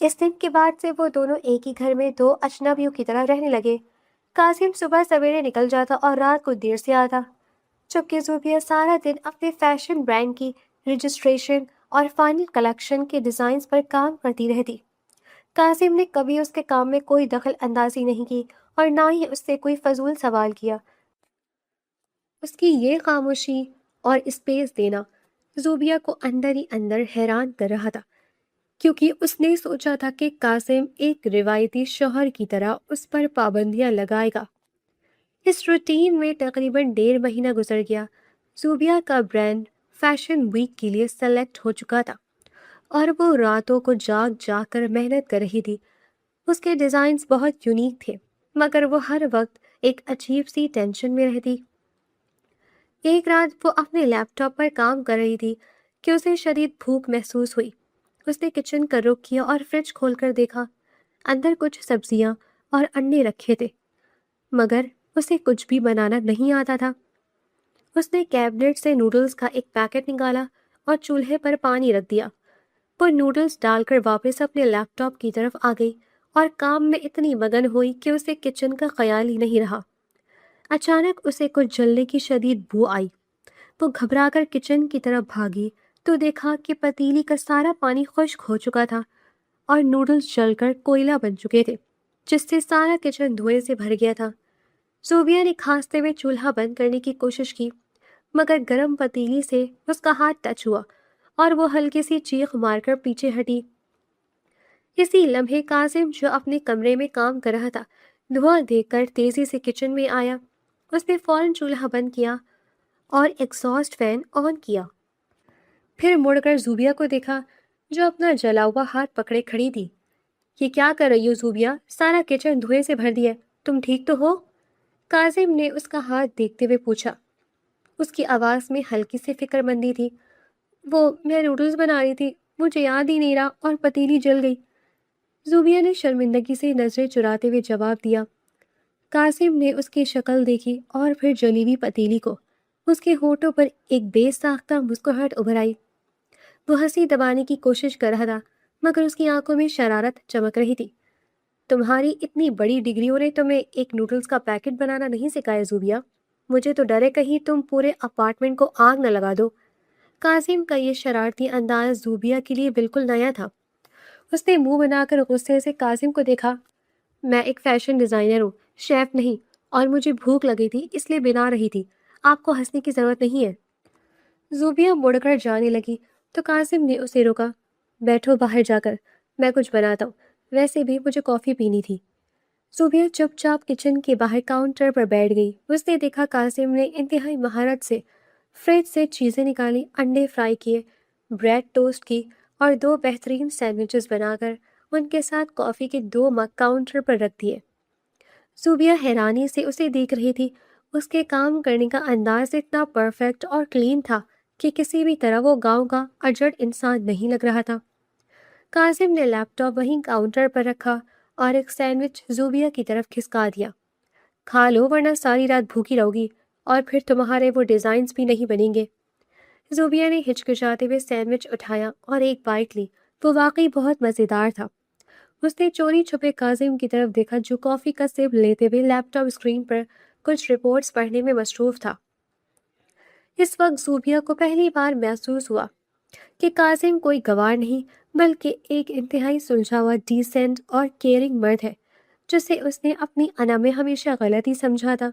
اس دن کے بعد سے وہ دونوں ایک ہی گھر میں 2 اجنبیوں کی طرح رہنے لگے۔ کاظم صبح سویرے نکل جاتا اور رات کو دیر سے آتا، جبکہ زوبیا سارا دن اپنے فیشن برانڈ کی رجسٹریشن اور فائنل کلیکشن کے ڈیزائنز پر کام کرتی رہتی۔ کاظم نے کبھی اس کے کام میں کوئی دخل اندازی نہیں کی اور نہ ہی اس سے کوئی فضول سوال کیا۔ اس کی یہ خاموشی اور اسپیس دینا زوبیا کو اندر ہی اندر حیران کر رہا تھا، کیونکہ اس نے سوچا تھا کہ کاظم ایک روایتی شوہر کی طرح اس پر پابندیاں لگائے گا۔ اس روٹین میں تقریباً 1.5 مہینہ گزر گیا۔ زوبیا کا برانڈ فیشن ویک کے لیے سلیکٹ ہو چکا تھا اور وہ راتوں کو جاگ جاگ کر محنت کر رہی تھی۔ اس کے ڈیزائنز بہت یونیک تھے مگر وہ ہر وقت ایک عجیب سی ٹینشن میں رہتی۔ ایک رات وہ اپنے لیپ ٹاپ پر کام کر رہی تھی کہ اسے شدید بھوک محسوس ہوئی۔ اس نے کچن کا رخ کیا اور فریج کھول کر دیکھا۔ اندر کچھ سبزیاں اور انڈے رکھے تھے مگر اسے کچھ بھی بنانا نہیں آتا تھا۔ اس نے کیبنٹ سے نوڈلز کا ایک پیکٹ نکالا اور چولہے پر پانی رکھ دیا۔ وہ نوڈلز ڈال کر واپس اپنے لیپ ٹاپ کی طرف آ گئی اور کام میں اتنی مگن ہوئی کہ اسے کچن کا خیال ہی نہیں رہا۔ اچانک اسے کچھ جلنے کی شدید بو آئی۔ وہ گھبرا کر کچن کی طرف بھاگی تو دیکھا کہ پتیلی کا سارا پانی خشک ہو چکا تھا اور نوڈلز جل کر کوئلہ بن چکے تھے، جس سے سارا کچن دھوئیں سے بھر گیا تھا۔ زوبیا نے کھانستے ہوئے چولہا بند کرنے کی کوشش کی، مگر گرم پتیلی سے اس کا ہاتھ ٹچ ہوا اور وہ ہلکی سی چیخ مار کر پیچھے ہٹی۔ اسی لمحے قاسم، جو اپنے کمرے میں کام کر رہا تھا، دھواں دیکھ کر تیزی سے کچن میں آیا۔ اس نے فوراً چولہا بند کیا اور ایگزاسٹ فین آن کیا۔ پھر مڑ کر زوبیا کو دیکھا، جو اپنا جلا ہوا ہاتھ پکڑے کھڑی تھی۔ یہ کیا کر رہی ہو زوبیا؟ سارا کچن دھوئیں سے بھر دیا ہے، تم ٹھیک تو ہو؟ قاسم نے اس کا ہاتھ دیکھتے ہوئے پوچھا۔ اس کی آواز میں ہلکی سی فکر مندی تھی۔ میں نوڈلز بنا رہی تھی، مجھے یاد ہی نہیں رہا اور پتیلی جل گئی۔ زوبیا نے شرمندگی سے نظریں چراتے ہوئے جواب دیا۔ قاسم نے اس کی شکل دیکھی اور پھر جلی ہوئی پتیلی کو۔ اس کے ہونٹوں پر ایک بے ساختہ مسکراہٹ ابھر آئی۔ وہ ہنسی دبانے کی کوشش کر رہا تھا، مگر اس کی آنکھوں میں شرارت چمک رہی تھی۔ تمہاری اتنی بڑی ڈگریوں نے تمہیں ایک نوڈلز کا پیکٹ بنانا نہیں سکھایا زوبیا؟ مجھے تو ڈر ہے کہیں تم پورے اپارٹمنٹ کو آگ نہ لگا دو۔ قاسم کا یہ شرارتی انداز زوبیا کے لیے بالکل نیا تھا۔ اس نے منہ بنا کر غصے سے قاسم کو دیکھا۔ میں ایک فیشن ڈیزائنر ہوں، شیف نہیں، اور مجھے بھوک لگی تھی اس لیے بنا رہی تھی۔ آپ کو ہنسنے کی ضرورت نہیں ہے۔ زوبیا مڑ کر جانے لگی تو قاسم نے اسے روکا۔ بیٹھو باہر جا کر، میں کچھ بناتا ہوں، ویسے بھی مجھے کافی پینی تھی۔ زوبیا چپ چاپ کچن کے باہر کاؤنٹر پر بیٹھ گئی۔ اس نے دیکھا قاسم نے انتہائی مہارت سے فریج سے چیزیں نکالی، انڈے فرائی کیے، بریڈ ٹوسٹ کی اور 2 بہترین سینڈوچز بنا کر ان کے ساتھ کافی کے 2 مگ کاؤنٹر پر رکھ دیے۔ زوبیا حیرانی سے اسے دیکھ رہی تھی۔ اس کے کام کرنے کا انداز اتنا پرفیکٹ اور کلین تھا کہ کسی بھی طرح وہ گاؤں کا اجڑ انسان نہیں لگ رہا تھا۔ قاسم نے لیپ ٹاپ وہیں کاؤنٹر پر رکھا اور ایک سینڈوچ زوبیا کی طرف کھسکا دیا۔ کھا لو ورنہ ساری رات بھوکی رہو گی اور پھر تمہارے وہ ڈیزائنز بھی نہیں بنیں گے۔ زوبیا نے ہچکچاتے ہوئے سینڈوچ اٹھایا اور ایک بائٹ لی۔ وہ واقعی بہت مزیدار تھا۔ اس نے چوری چھپے قاسم کی طرف دیکھا، جو کافی کا سپ لیتے ہوئے لیپ ٹاپ اسکرین پر کچھ رپورٹس پڑھنے میں مصروف تھا۔ اس وقت زوبیا کو پہلی بار محسوس ہوا کہ قاسم کوئی گوار نہیں بلکہ ایک انتہائی سلجھا ہوا، ڈیسنٹ اور کیئرنگ مرد ہے، جسے اس نے اپنی انا میں ہمیشہ غلطی سمجھا تھا۔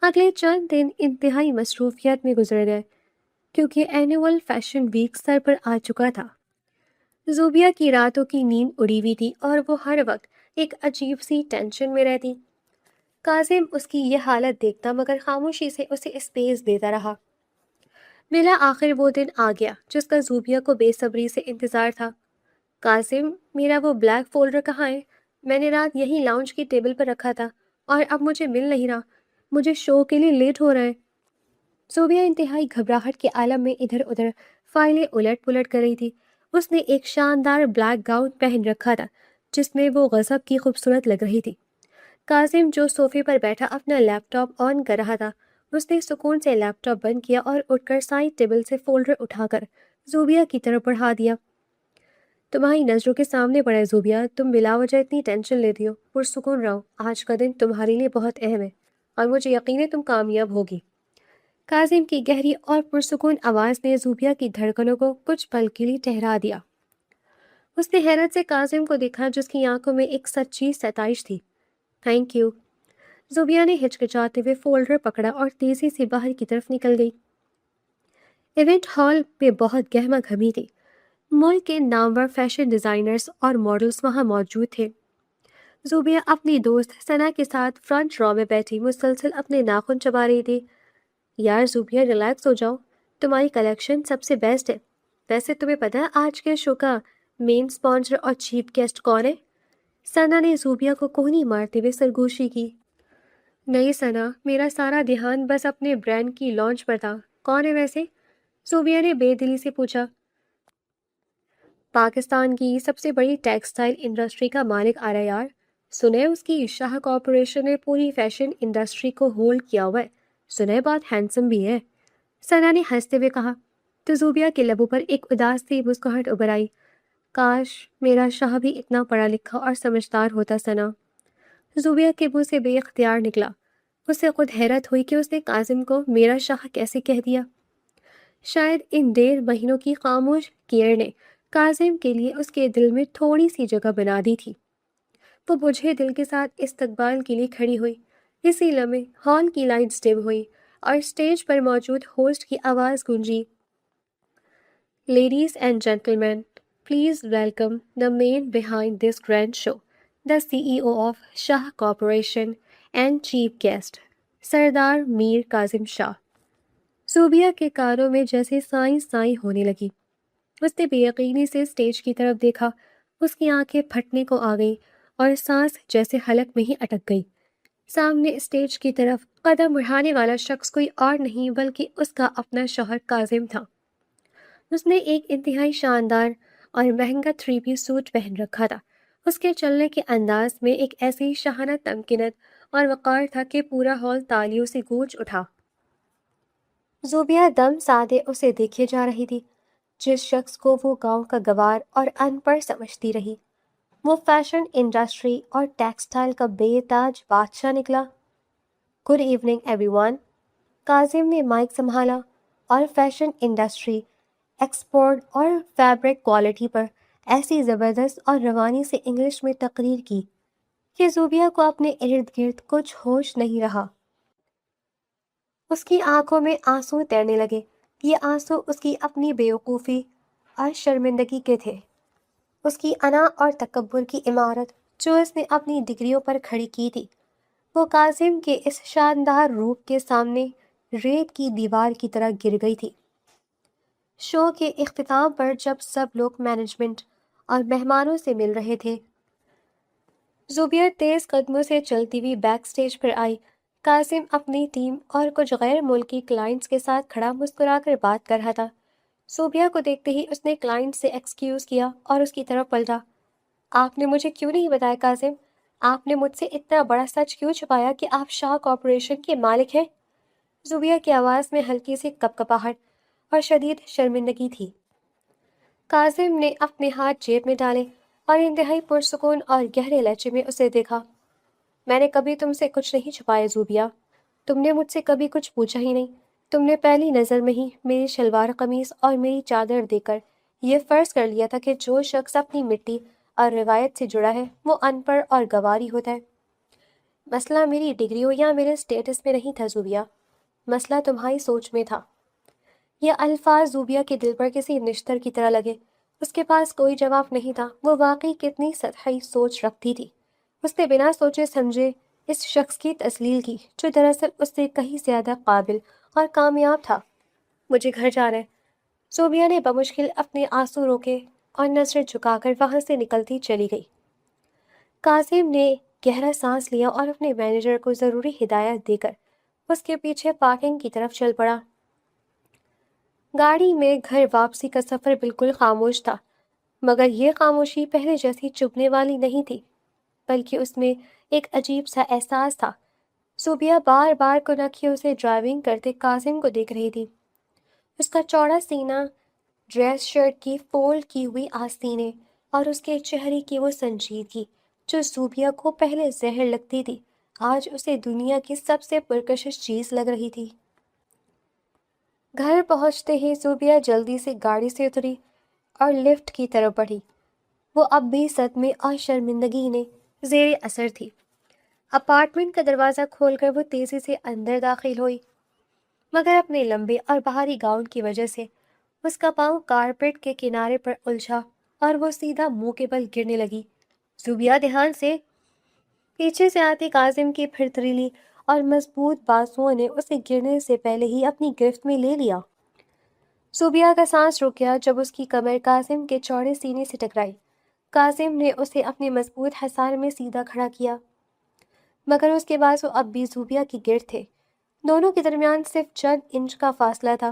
اگلے چند دن انتہائی مصروفیت میں گزر گئے کیونکہ اینول فیشن ویک سر پر آ چکا تھا۔ زوبیا کی راتوں کی نیند اڑی ہوئی تھی اور وہ ہر وقت ایک عجیب سی ٹینشن میں رہتی۔ قاسم اس کی یہ حالت دیکھتا مگر خاموشی سے اسے اسپیس دیتا رہا۔ بلا آخر وہ دن آ گیا جس کا زوبیا کو بے صبری سے انتظار تھا۔ قاسم، میرا وہ بلیک فولڈر کہاں ہے؟ میں نے رات یہی لاؤنج کی ٹیبل پر رکھا تھا اور اب مجھے مل نہیں رہا۔ مجھے شو کے لیے لیٹ ہو رہا ہے۔ زوبیا انتہائی گھبراہٹ کے عالم میں ادھر ادھر فائلیں الٹ پلٹ کر رہی تھی۔ اس نے ایک شاندار بلیک گاؤن پہن رکھا تھا جس میں وہ غضب کی خوبصورت لگ رہی تھی۔ قاسم، جو صوفے پر بیٹھا اپنا لیپ ٹاپ آن کر رہا تھا، اس نے سکون سے لیپ ٹاپ بند کیا اور اٹھ کر سائڈ ٹیبل سے فولڈر اٹھا کر زوبیا کی طرف بڑھا دیا۔ تمہاری نظروں کے سامنے پڑا ہے زوبیا، تم بلا وجہ اتنی ٹینشن لیتی ہو۔ پرسکون رہو، آج کا دن تمہارے لیے بہت اہم ہے اور مجھے یقین ہے تم کامیاب ہوگی۔ قاسم کی گہری اور پرسکون آواز نے زوبیا کی دھڑکنوں کو کچھ پل کے لیے ٹھہرا دیا۔ اس نے حیرت سے قاسم کو دیکھا، جس کی آنکھوں میں ایک سچی ستائش تھی۔ Thank you. زوبیا نے ہچکچاتے ہوئے فولڈر پکڑا اور تیزی سے باہر کی طرف نکل گئی۔ ایونٹ ہال میں بہت گہما گہمی تھی۔ ملک کے نامور فیشن ڈیزائنرز اور ماڈلز وہاں موجود تھے۔ زوبیا اپنی دوست ثنا کے ساتھ فرنٹ رو میں بیٹھی مسلسل اپنے ناخن چبا رہی تھی۔ یار زوبیا، ریلیکس ہو جاؤ، تمہاری کلیکشن سب سے بیسٹ ہے۔ ویسے تمہیں پتہ ہے آج کے شو کا مین اسپانسر اور چیف گیسٹ کون ہے؟ ثنا نے زوبیا کو کوہنی مارتے ہوئے سرگوشی کی۔ نہیں ثنا، میرا سارا دھیان بس اپنے برانڈ کی لانچ پر تھا۔ کون ہے ویسے؟ زوبیا نے بے دلی سے پوچھا۔ پاکستان کی سب سے بڑی ٹیکسٹائل انڈسٹری کا مالک آ رہا ہے یار۔ سنے اس کی شاہ کارپوریشن نے پوری فیشن انڈسٹری کو ہولڈ کیا ہوا ہے۔ سنا ہے بہت ہینڈسم بھی ہے، ثنا نے ہنستے ہوئے کہا تو زوبیہ کے لبوں پر ایک اداس سی مسکراہٹ ابھر آئی۔ کاش میرا شاہ بھی اتنا پڑھا لکھا اور سمجھدار ہوتا ثنا، زوبیہ کے منہ سے بے اختیار نکلا۔ اسے خود حیرت ہوئی کہ اس نے کاظم کو میرا شاہ کیسے کہہ دیا۔ شاید ان 1.5 مہینوں کی خاموش کیئر نے کاظم کے لیے اس کے دل میں تھوڑی سی جگہ بنا دی تھی۔ وہ بجھے دل کے ساتھ استقبال کے لیے کھڑی ہوئی۔ اسی لمحے ہال کی لائٹس ڈم ہوئی اور اسٹیج پر موجود ہوسٹ کی آواز گونجی، ladies and gentleman, please welcome the man behind this grand show, the CEO of Shah corporation and chief guest, Sardar Mir Kazim شاہ۔ زوبیہ کے کانوں میں جیسے سائیں سائیں ہونے لگی۔ اس نے بے یقینی سے اسٹیج کی طرف دیکھا، اس کی آنکھیں پھٹنے کو آ گئیں اور سانس جیسے حلق میں ہی اٹک گئی۔ سامنے اسٹیج کی طرف قدم بڑھانے والا شخص کوئی اور نہیں بلکہ اس کا اپنا شوہر کاظم تھا۔ اس نے ایک انتہائی شاندار اور مہنگا 3 پیس سوٹ پہن رکھا تھا۔ اس کے چلنے کے انداز میں ایک ایسی شاہانہ تمکنت اور وقار تھا کہ پورا ہال تالیوں سے گونج اٹھا۔ زوبیہ دم سادے اسے دیکھے جا رہی تھی، جس شخص کو وہ گاؤں کا گوار اور ان پڑھ سمجھتی رہی، وہ فیشن انڈسٹری اور ٹیکسٹائل کا بے تاج بادشاہ نکلا۔ Good evening every one, Kazim نے مائک سنبھالا اور فیشن انڈسٹری، ایکسپورٹ اور فیبرک کوالٹی پر ایسی زبردست اور روانی سے انگلش میں تقریر کی کہ زوبیہ کو اپنے ارد گرد کچھ ہوش نہیں رہا۔ اس کی آنکھوں میں آنسو تیرنے لگے۔ یہ آنسو اس کی اپنی بیوقوفی اور شرمندگی کے تھے، اس کی انا اور تکبر کی عمارت جو اس نے اپنی ڈگریوں پر کھڑی کی تھی۔ وہ کاظم کے اس شاندار روپ کے سامنے ریت کی دیوار کی طرح گر گئی تھی۔ شو کے اختتام پر جب سب لوگ مینجمنٹ اور مہمانوں سے مل رہے تھے، زوبیہ تیز قدموں سے چلتی ہوئی بیک سٹیج پر آئی۔ کاظم اپنی ٹیم اور کچھ غیر ملکی کلائنٹس کے ساتھ کھڑا مسکرا کر بات کر رہا تھا۔ زوبیہ کو دیکھتے ہی اس نے کلائنٹ سے ایکسکیوز کیا اور اس کی طرف پلٹا۔ آپ نے مجھے کیوں نہیں بتایا کاظم؟ آپ نے مجھ سے اتنا بڑا سچ کیوں چھپایا کہ آپ شاہ کارپوریشن کے مالک ہیں؟ زوبیہ کی آواز میں ہلکی سی کپکپاہٹ اور شدید شرمندگی تھی۔ کاظم نے اپنے ہاتھ جیب میں ڈالے اور انتہائی پرسکون اور گہرے لہجے میں اسے دیکھا۔ میں نے کبھی تم سے کچھ نہیں چھپایا زوبیہ، تم نے مجھ سے کبھی کچھ پوچھا ہی نہیں۔ تم نے پہلی نظر میں ہی میری شلوار قمیص اور میری چادر دیکھ کر یہ فرض کر لیا تھا کہ جو شخص اپنی مٹی اور روایت سے جڑا ہے وہ ان پڑھ اور گواری ہوتا ہے۔ مسئلہ میری ڈگریوں یا میرے اسٹیٹس میں نہیں تھا زوبیہ، مسئلہ تمہاری سوچ میں تھا۔ یہ الفاظ زوبیہ کے دل پر کسی نشتر کی طرح لگے۔ اس کے پاس کوئی جواب نہیں تھا۔ وہ واقعی کتنی سطحی سوچ رکھتی تھی۔ اس نے بنا سوچے سمجھے اس شخص کی تسلیل کی جو دراصل اس سے کہیں زیادہ قابل اور کامیاب تھا۔ مجھے گھر جانا ہے، زوبیہ نے بمشکل اپنے آنسو روکے اور نظریں جھکا کر وہاں سے نکلتی چلی گئی۔ کاظم نے گہرا سانس لیا اور اپنے مینیجر کو ضروری ہدایت دے کر اس کے پیچھے پارکنگ کی طرف چل پڑا۔ گاڑی میں گھر واپسی کا سفر بالکل خاموش تھا، مگر یہ خاموشی پہلے جیسی چبھنے والی نہیں تھی، بلکہ اس میں ایک عجیب سا احساس تھا۔ زوبیہ بار بار کنکھیوں سے ڈرائیونگ کرتے کاظم کو دیکھ رہی تھی۔ اس کا چوڑا سینہ، ڈریس شرٹ کی فولڈ کی ہوئی آستینیں اور اس کے چہرے کی وہ سنجیدگی جو زوبیہ کو پہلے زہر لگتی تھی، آج اسے دنیا کی سب سے پرکشش چیز لگ رہی تھی۔ گھر پہنچتے ہی زوبیہ جلدی سے گاڑی سے اتری اور لفٹ کی طرف بڑھی۔ وہ اب بھی صدمے اور شرمندگی نے زیر اثر تھی۔ اپارٹمنٹ کا دروازہ کھول کر وہ تیزی سے اندر داخل ہوئی، مگر اپنے لمبے اور بھاری گاؤن کی وجہ سے اس کا پاؤں کارپیٹ کے کنارے پر الجھا اور وہ سیدھا منہ کے بل گرنے لگی۔ زوبیہ دھیان سے! پیچھے سے آتی کاظم کی پھرتیلی اور مضبوط بازوؤں نے اسے گرنے سے پہلے ہی اپنی گرفت میں لے لیا۔ زوبیہ کا سانس رک گیا جب اس کی کمر کاظم کے چوڑے سینے سے ٹکرائی۔ کاظم نے اسے اپنے مضبوط حصار میں سیدھا کھڑا کیا، مگر اس کے بازو اب بھی زوبیہ کی گرد تھے۔ دونوں کے درمیان صرف چند انچ کا فاصلہ تھا۔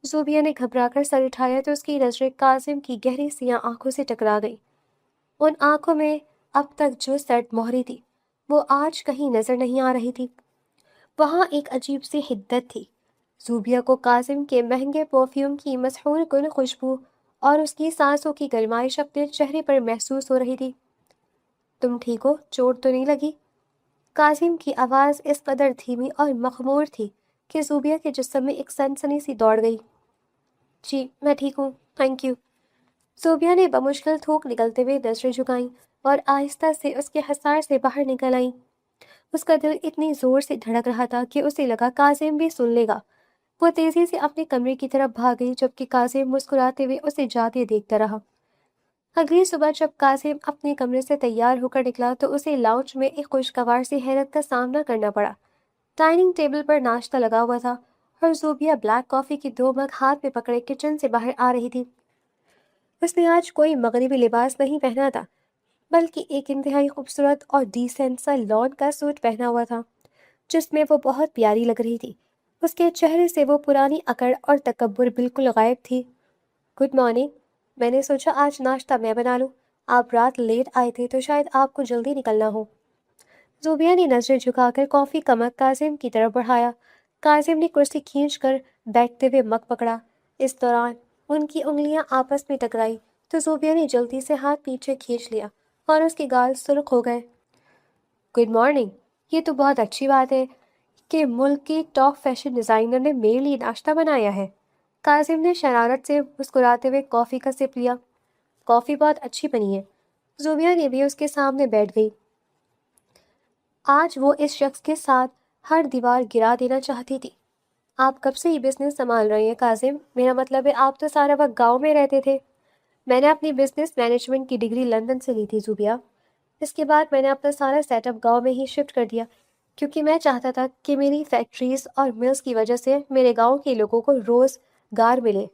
زوبیہ نے گھبرا کر سر اٹھایا تو اس کی نظریں کاظم کی گہری سیاہ آنکھوں سے ٹکرا گئیں۔ ان آنکھوں میں اب تک جو سرد مہری تھی وہ آج کہیں نظر نہیں آ رہی تھی۔ وہاں ایک عجیب سی حدت تھی۔ زوبیہ کو قاسم کے مہنگے پرفیوم کی مسحور کن خوشبو اور اس کی سانسوں کی گرمائش اپنے چہرے پر محسوس ہو رہی تھی۔ تم ٹھیک ہو؟ چوٹ تو نہیں لگی؟ قاسم کی آواز اس قدر دھیمی اور مخمور تھی کہ زوبیہ کے جسم میں ایک سنسنی سی دوڑ گئی۔ جی میں ٹھیک ہوں، تھینک یو۔ زوبیہ نے بمشکل تھوک نکلتے ہوئے نظریں جھکائیں اور آہستہ سے اس کے حصار سے باہر نکل آئیں۔ اس کا دل اتنی زور سے دھڑک رہا تھا کہ اسے لگا قاسم بھی سن لے گا۔ وہ تیزی سے اپنے کمرے کی طرف بھاگ گئی جبکہ قاسم مسکراتے ہوئے اسے جاتے دیکھتا رہا۔ اگلی صبح جب قاسم اپنے کمرے سے تیار ہو کر نکلا تو اسے لاؤنج میں ایک خوشگوار سی حیرت کا سامنا کرنا پڑا۔ ڈائننگ ٹیبل پر ناشتہ لگا ہوا تھا اور زوبیہ بلیک کافی کی 2 مگ ہاتھ میں پکڑے کچن سے باہر آ رہی تھی۔ اس نے آج کوئی مغربی لباس نہیں پہنا تھا بلکہ ایک انتہائی خوبصورت اور ڈیسنٹ سا لان کا سوٹ پہنا ہوا تھا جس میں وہ بہت پیاری لگ رہی تھی۔ اس کے چہرے سے وہ پرانی اکڑ اور تکبر بالکل غائب تھی۔ گڈ مارننگ، میں نے سوچا آج ناشتہ میں بنا لوں۔ آپ رات لیٹ آئے تھے تو شاید آپ کو جلدی نکلنا ہو۔ زوبیہ نے نظریں جھکا کر کافی کا مگ قاسم کی طرف بڑھایا۔ قاسم نے کرسی کھینچ کر بیٹھتے ہوئے مگ پکڑا۔ اس دوران ان کی انگلیاں آپس میں ٹکرائی تو زوبیہ نے جلدی سے ہاتھ پیچھے کھینچ لیا اور اس کے گال سرخ ہو گئے۔ گڈ مارننگ، یہ تو بہت اچھی بات ہے کہ ملک کی ٹاپ فیشن ڈیزائنر نے میرے لیے ناشتہ بنایا ہے۔ قاسم نے شرارت سے مسکراتے ہوئے کافی کا سپ لیا۔ کافی بہت اچھی بنی ہے۔ زوبیہ نے بھی اس کے سامنے بیٹھ گئی۔ آج وہ اس شخص کے ساتھ ہر دیوار گرا دینا چاہتی تھی۔ آپ کب سے یہ بزنس سنبھال رہے ہیں قاسم؟ میرا مطلب ہے آپ تو سارا وقت گاؤں میں رہتے تھے۔ میں نے اپنی بزنس مینجمنٹ کی ڈگری لندن سے لی تھی زوبیہ۔ اس کے بعد میں نے اپنا سارا سیٹ اپ گاؤں میں ہی شفٹ کر دیا کیونکہ میں چاہتا تھا کہ میری فیکٹریز اور ملز کی وجہ سے میرے گاؤں کے لوگوں کو روزگار ملے۔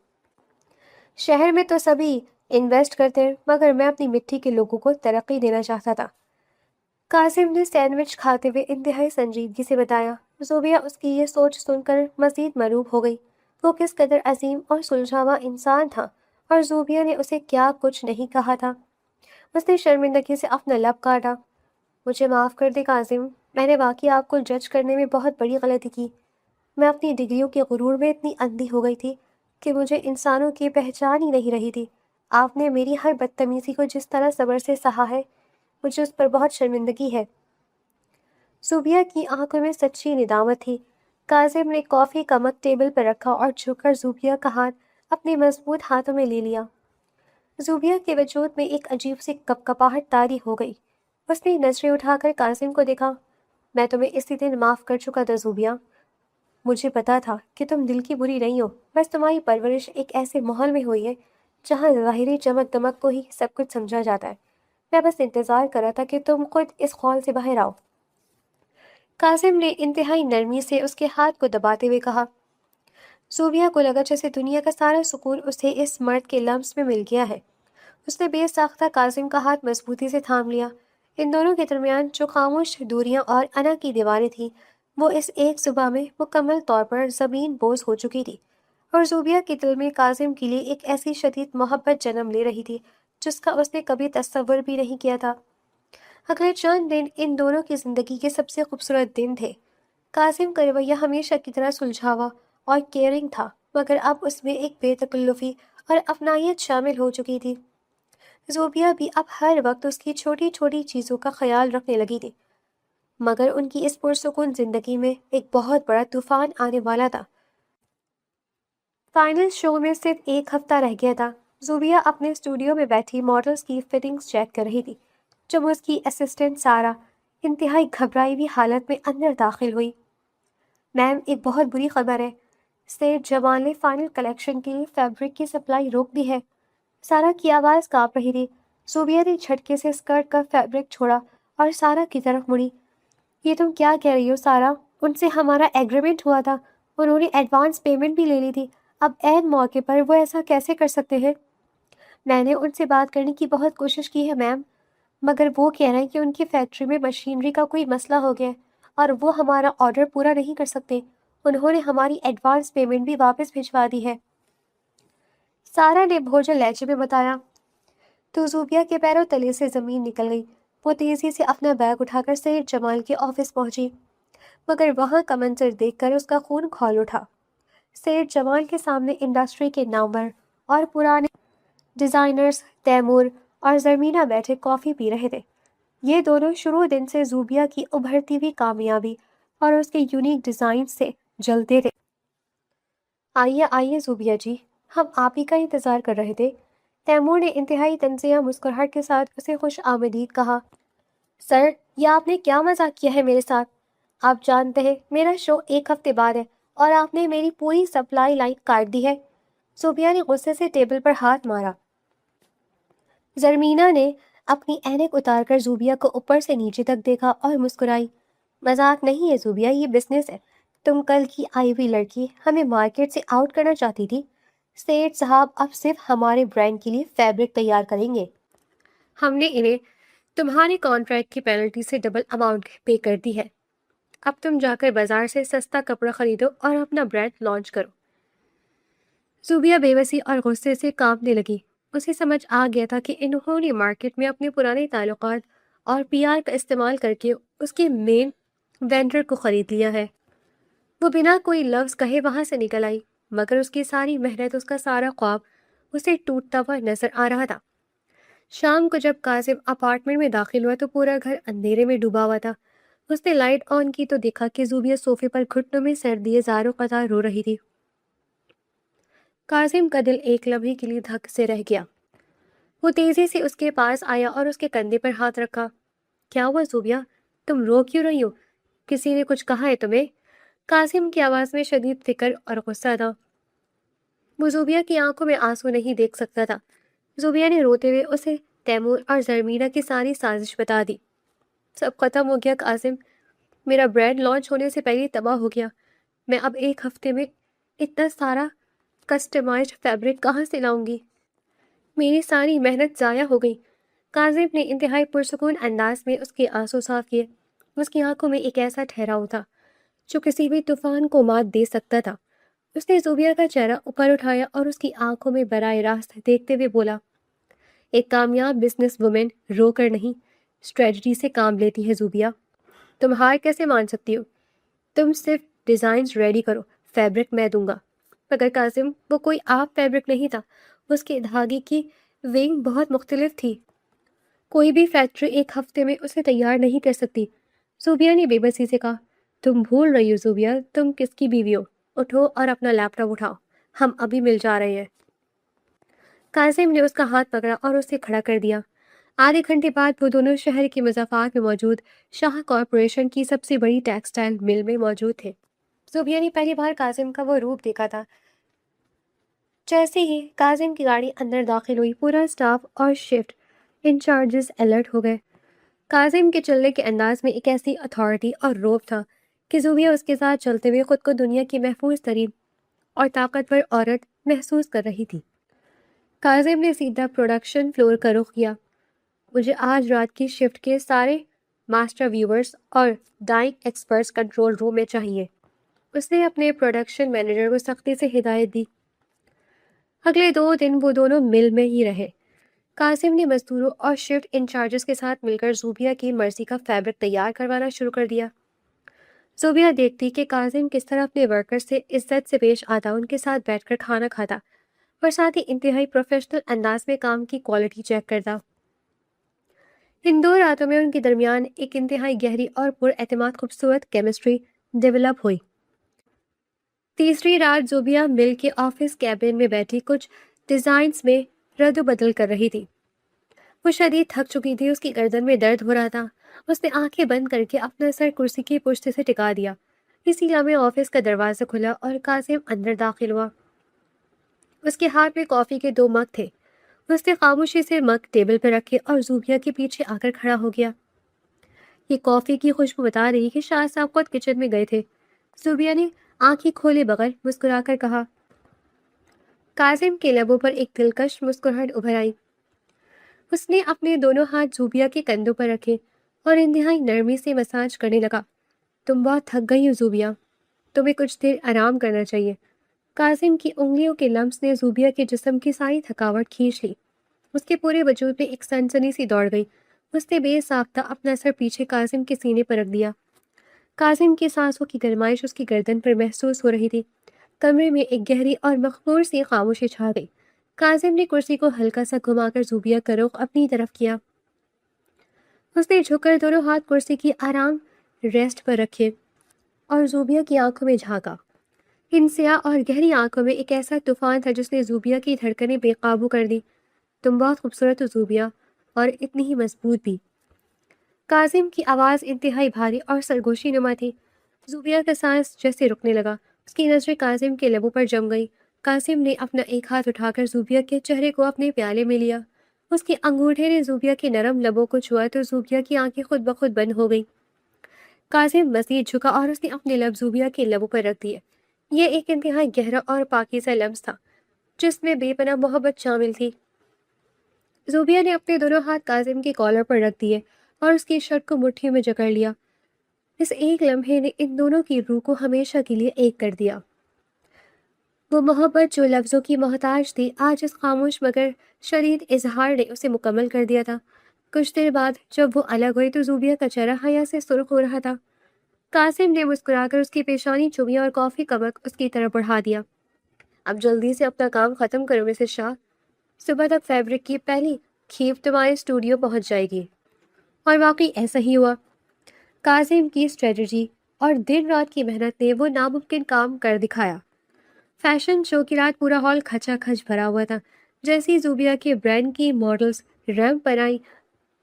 شہر میں تو سبھی انویسٹ کرتے ہیں مگر میں اپنی مٹی کے لوگوں کو ترقی دینا چاہتا تھا۔ قاسم نے سینڈوچ کھاتے ہوئے انتہائی سنجیدگی سے بتایا۔ زوبیہ اس کی یہ سوچ سن کر مزید مرعوب ہو گئی۔ وہ کس قدر عظیم اور سلجھاوا انسان تھا اور زوبیہ نے اسے کیا کچھ نہیں کہا تھا۔ اس نے شرمندگی سے اپنا لب کاٹا۔ مجھے معاف کر دے قاسم، میں نے واقعی آپ کو جج کرنے میں بہت بڑی غلطی کی۔ میں اپنی ڈگریوں کے غرور میں اتنی اندھی ہو گئی تھی کہ مجھے انسانوں کی پہچان ہی نہیں رہی تھی۔ آپ نے میری ہر بدتمیزی کو جس طرح صبر سے سہا ہے، مجھے اس پر بہت شرمندگی ہے۔ زوبیہ کی آنکھوں میں سچی ندامت تھی۔ قاسم نے کافی کا مگ ٹیبل پر رکھا اور جھک کر زوبیہ کا ہاتھ اپنے مضبوط ہاتھوں میں لے لیا۔ زوبیہ کے وجود میں ایک عجیب سی کپکپاہٹ طاری ہو گئی۔ اس نے نظریں اٹھا کر قاسم کو دیکھا۔ میں تمہیں اسی دن معاف کر چکا تھا زوبیہ۔ مجھے پتا تھا کہ تم دل کی بری نہیں ہو، بس تمہاری پرورش ایک ایسے ماحول میں ہوئی ہے جہاں ظاہری چمک دمک کو ہی سب کچھ سمجھا جاتا ہے۔ میں بس انتظار کر رہا تھا کہ تم خود اس خول سے باہر آؤ۔ قاسم نے انتہائی نرمی سے اس کے ہاتھ کو دباتے ہوئے کہا۔ زوبیہ کو لگا جیسے دنیا کا سارا سکون اسے اس مرد کے لمس میں مل گیا ہے۔ اس نے بے ساختہ قاسم کا ہاتھ مضبوطی سے تھام لیا۔ ان دونوں کے درمیان جو خاموش دوریاں اور انا کی دیواریں تھیں وہ اس ایک صبح میں مکمل طور پر زمین بوس ہو چکی تھی اور زوبیہ کے دل میں قاسم کے لیے ایک ایسی شدید محبت جنم لے رہی تھی جس کا اس نے کبھی تصور بھی نہیں کیا تھا۔ اگلے چند دن ان دونوں کی زندگی کے سب سے خوبصورت دن تھے۔ قاسم کا رویہ ہمیشہ کی طرح سلجھاوا اور کیئرنگ تھا مگر اب اس میں ایک بے تکلفی اور اپنائیت شامل ہو چکی تھی۔ زوبیہ بھی اب ہر وقت اس کی چھوٹی چھوٹی چیزوں کا خیال رکھنے لگی تھی مگر ان کی اس پرسکون زندگی میں ایک بہت بڑا طوفان آنے والا تھا۔ فائنل شو میں صرف ایک ہفتہ رہ گیا تھا۔ زوبیہ اپنے اسٹوڈیو میں بیٹھی ماڈلز کی فٹنگز چیک کر رہی تھی جب اس کی اسسٹنٹ سارا انتہائی گھبرائی ہوئی حالت میں اندر داخل ہوئی۔ میم، ایک بہت بری خبر ہے۔ سیٹھ جمال نے فائنل کلیکشن کے لیے فیبرک کی سپلائی روک دی ہے۔ سارا کی آواز کانپ رہی تھی۔ زوبیہ نے جھٹکے سے اسکرٹ کا فیبرک چھوڑا اور سارا کی طرف مڑی۔ یہ تم کیا کہہ رہی ہو سارا؟ ان سے ہمارا ایگریمنٹ ہوا تھا، انہوں نے ایڈوانس پیمنٹ بھی لے لی تھی، اب عین موقع پر وہ ایسا کیسے کر سکتے ہیں؟ میں نے ان سے بات کرنے کی بہت کوشش کی ہے میم، مگر وہ کہہ رہے ہیں کہ ان کی فیکٹری میں مشینری کا کوئی مسئلہ ہو گیا ہے اور وہ ہمارا آرڈر پورا نہیں کر سکتے۔ انہوں نے ہماری ایڈوانس پیمنٹ بھی واپس بھجوا دی ہے، سارا نے بھوجل لہجے میں بتایا۔ تو زوبیہ کے پیروں تلے سے زمین نکل گئی۔ وہ تیزی سے اپنا بیگ اٹھا کر سیٹھ جمال کے آفس پہنچی۔ مگر وہاں کا منظر دیکھ کر اس کا خون کھول اٹھا۔ سیٹھ جمال کے سامنے انڈسٹری کے نامور اور پرانے ڈیزائنرز تیمور اور زرمینہ بیٹھے کافی پی رہے تھے۔ یہ دونوں شروع دن سے زوبیہ کی ابھرتی ہوئی کامیابی اور اس کے یونیک ڈیزائن سے جلتے تھے۔ آئیے آئیے زوبیہ جی، ہم آپ ہی کا انتظار کر رہے تھے۔ تیمور نے انتہائی طنزیہ مسکراہٹ کے ساتھ اسے خوش آمدید کہا۔ سر، یہ آپ نے کیا مذاق کیا ہے میرے ساتھ؟ آپ جانتے ہیں میرا شو ایک ہفتے بعد ہے اور آپ نے میری پوری سپلائی لائن کاٹ دی ہے۔ زوبیہ نے غصے سے ٹیبل پر ہاتھ مارا۔ زرمینہ نے اپنی اینک اتار کر زوبیہ کو اوپر سے نیچے تک دیکھا اور مسکرائی۔ مذاق نہیں ہے زوبیہ، یہ بزنس ہے۔ تم کل کی آئی ہوئی لڑکی ہمیں مارکیٹ سے آؤٹ کرنا چاہتی تھی۔ سیٹھ صاحب اب صرف ہمارے برانڈ کے لیے فیبرک تیار کریں گے۔ ہم نے انہیں تمہارے کانٹریکٹ کی پینلٹی سے ڈبل اماؤنٹ پے کر دی ہے۔ اب تم جا کر بازار سے سستا کپڑا خریدو اور اپنا برانڈ لانچ کرو۔ زوبیہ بے بسی اور غصے سے کانپنے لگی۔ اسے سمجھ آ گیا تھا کہ انہوں نے مارکیٹ میں اپنے پرانے تعلقات اور پی آر کا استعمال کر کے اس کے مین وینڈر کو خرید لیا ہے۔ وہ بنا کوئی لفظ کہے وہاں سے نکل آئی، مگر اس کی ساری محنت، اس کا سارا خواب اسے ٹوٹتا ہوا نظر آ رہا تھا۔ شام کو جب کاظم اپارٹمنٹ میں داخل ہوا تو پورا گھر اندھیرے میں ڈوبا ہوا تھا۔ اس نے لائٹ آن کی تو دیکھا کہ زوبیہ صوفے پر گھٹنوں میں سر دیے زاروں قطار رو رہی تھی۔ کاظم کا دل ایک لمحے کے لیے دھک سے رہ گیا۔ وہ تیزی سے اس کے پاس آیا اور اس کے کندھے پر ہاتھ رکھا۔ کیا ہوا زوبیہ؟ تم رو کیوں رہی ہو؟ کسی نے کچھ کہا ہے تمہیں؟ کاظم کی آواز میں شدید فکر اور غصہ تھا۔ وہ زوبیہ کی آنکھوں میں آنسو نہیں دیکھ سکتا تھا۔ زوبیہ نے روتے ہوئے اسے تیمور اور زرمینہ کی ساری سازش بتا دی۔ سب ختم ہو گیا کاظم، میرا برانڈ لانچ ہونے سے پہلے تباہ ہو گیا۔ میں اب ایک ہفتے میں اتنا سارا کسٹمائزڈ فیبرک کہاں سے لاؤں گی؟ میری ساری محنت ضائع ہو گئی۔ کاظم نے انتہائی پرسکون انداز میں اس کے آنسو صاف کیے۔ اس کی آنکھوں میں ایک ایسا ٹھہراؤ تھا جو کسی بھی طوفان کو مات دے سکتا تھا۔ اس نے زوبیہ کا چہرہ اوپر اٹھایا اور اس کی آنکھوں میں براہ راست دیکھتے ہوئے بولا، ایک کامیاب بزنس وومن رو کر نہیں، اسٹریٹجی سے کام لیتی ہے زوبیہ۔ تم ہار کیسے مان سکتی ہو؟ تم صرف ڈیزائنز ریڈی کرو، فیبرک میں دوں گا۔ مگر کاظم، وہ کوئی عام فیبرک نہیں تھا، اس کے دھاگے کی وینگ بہت مختلف تھی۔ کوئی بھی فیکٹری ایک ہفتے میں اسے تیار نہیں کر سکتی۔ زوبیہ نے بے بسی سے کہا، تم بھول رہی ہو زوبیہ، تم کس کی بیوی ہو؟ اٹھو اور اپنا لیپ ٹاپ اٹھاؤ، ہم ابھی مل جا رہے ہیں۔ کاظم نے اس کا ہاتھ پکڑا اور اسے کھڑا کر دیا۔ آدھے گھنٹے بعد وہ دونوں شہر کے مضافات میں موجود شاہ کارپوریشن کی سب سے بڑی ٹیکسٹائل مل میں موجود تھے۔ زوبیہ نے پہلی بار کاظم کا وہ روپ دیکھا تھا۔ جیسے ہی کاظم کی گاڑی اندر داخل ہوئی، پورا اسٹاف اور شفٹ انچارجز الرٹ ہو گئے۔ کاظم کے چلنے کے انداز میں ایک ایسی اتھارٹی اور روب تھا کہ زوبیہ اس کے ساتھ چلتے ہوئے خود کو دنیا کی محفوظ ترین اور طاقتور عورت محسوس کر رہی تھی۔ کاظم نے سیدھا پروڈکشن فلور کا رخ کیا۔ مجھے آج رات کی شفٹ کے سارے ماسٹر ویورز اور ڈائنگ ایکسپرٹس کنٹرول روم میں چاہیے۔ اس نے اپنے پروڈکشن مینیجر کو سختی سے ہدایت دی۔ اگلے 2 دن وہ دونوں مل میں ہی رہے۔ کاظم نے مزدوروں اور شفٹ انچارجز کے ساتھ مل کر زوبیہ کی مرضی کا فیبرک تیار کروانا شروع کر دیا۔ زوبیہ دیکھتی کہ کاظم کس طرح اپنے ورکر سے عزت سے پیش آتا، ان کے ساتھ بیٹھ کر کھانا کھاتا اور ساتھ ہی انتہائی پروفیشنل انداز میں کام کی کوالٹی چیک کرتا۔ ان 2 راتوں میں ان کے درمیان ایک انتہائی گہری اور پر اعتماد خوبصورت کیمسٹری ڈیولپ ہوئی۔ تیسری رات زوبیہ مل کے آفس کیبن میں بیٹھی کچھ ڈیزائنز میں رد و بدل کر رہی تھی۔ وہ شدید تھک چکی تھی، اس کی گردن میں درد ہو رہا تھا۔ اس نے آنکھیں بند کر کے اپنا سر کرسی کی پشت سے ٹکا دیا۔ اسی لمحے آفس کا دروازہ کھلا اور کاظم اندر داخل ہوا۔ اس کے ہاتھ میں کافی کے 2 مگ تھے۔ اس نے خاموشی سے مگ ٹیبل پر رکھے اور زوبیہ کے پیچھے آ کر کھڑا ہو گیا۔ یہ کافی کی خوشبو بتا رہی کہ شاہ صاحب خود کچن میں گئے تھے۔ زوبیہ نے آنکھیں کھولے بغیر مسکرا کر کہا۔ کاظم کے لبوں پر ایک دلکش مسکراہٹ ابھر آئی۔ اس نے اپنے دونوں ہاتھ زوبیہ کے کندھوں پر رکھے اور انتہائی نرمی سے مساج کرنے لگا۔ تم بہت تھک گئی ہو زوبیہ، تمہیں کچھ دیر آرام کرنا چاہیے۔ کاظم کی انگلیوں کے لمس نے زوبیہ کے جسم کی ساری تھکاوٹ کھینچ لی۔ اس کے پورے وجود میں ایک سنسنی سی دوڑ گئی۔ اس نے بے ساختہ اپنا سر پیچھے کاظم کے سینے پر رکھ دیا۔ کاظم کی سانسوں کی گرمائش اس کی گردن پر محسوس ہو رہی تھی۔ کمرے میں ایک گہری اور مخمور سی خاموشی چھا گئی۔ کاظم نے کرسی کو ہلکا سا گھما کر زوبیہ کا رخ اپنی طرف کیا۔ اس نے جھک کر دونوں ہاتھ کرسی کی آرام ریسٹ پر رکھے اور زوبیہ کی آنکھوں میں جھانکا۔ ان سیاہ اور گہری آنکھوں میں ایک ایسا طوفان تھا جس نے زوبیہ کی دھڑکنیں بے قابو کر دی۔ تم بہت خوبصورت ہو زوبیہ، اور اتنی ہی مضبوط بھی۔ کاظم کی آواز انتہائی بھاری اور سرگوشی نما تھی۔ زوبیہ کا سانس جیسے رکنے لگا۔ اس کی نظریں کاظم کے لبوں پر جم گئی۔ کاظم نے اپنا ایک ہاتھ اٹھا کر زوبیہ کے چہرے کو اپنے پیالے میں لیا۔ اس کے انگوٹھے نے زوبیہ کے نرم لبوں کو چھوا تو زوبیہ کی آنکھیں خود بخود بند ہو گئیں۔ کاظم مزید جھکا اور اس نے اپنے لب زوبیہ کے لبوں پر رکھ دیے۔ یہ ایک انتہائی گہرا اور پاکیزہ لمس تھا جس میں بے پناہ محبت شامل تھی۔ زوبیہ نے اپنے دونوں ہاتھ کاظم کے کالر پر رکھ دیے اور اس کی شرٹ کو مٹھیوں میں جکڑ لیا۔ اس ایک لمحے نے ان دونوں کی روح کو ہمیشہ کے لیے ایک کر دیا۔ وہ محبت جو لفظوں کی محتاج تھی، آج اس خاموش مگر شدید اظہار نے اسے مکمل کر دیا تھا۔ کچھ دیر بعد جب وہ الگ ہوئی تو زوبیہ کا چہرہ حیا سے سرخ ہو رہا تھا۔ کاظم نے مسکرا کر اس کی پیشانی چومی اور کافی کا مگ اس کی طرف بڑھا دیا۔ اب جلدی سے اپنا کام ختم کرو مسز شاہ، صبح تک فیبرک کی پہلی کھیپ تمہارے اسٹوڈیو پہنچ جائے گی۔ اور واقعی ایسا ہی ہوا۔ کاظم کی اسٹریٹجی اور دن رات کی محنت نے وہ ناممکن کام کر دکھایا۔ فیشن شو کی رات پورا ہال کھچا کھچ بھرا ہوا تھا۔ جیسی زوبیہ کے برانڈ کی ماڈلز ریمپ پر آئیں،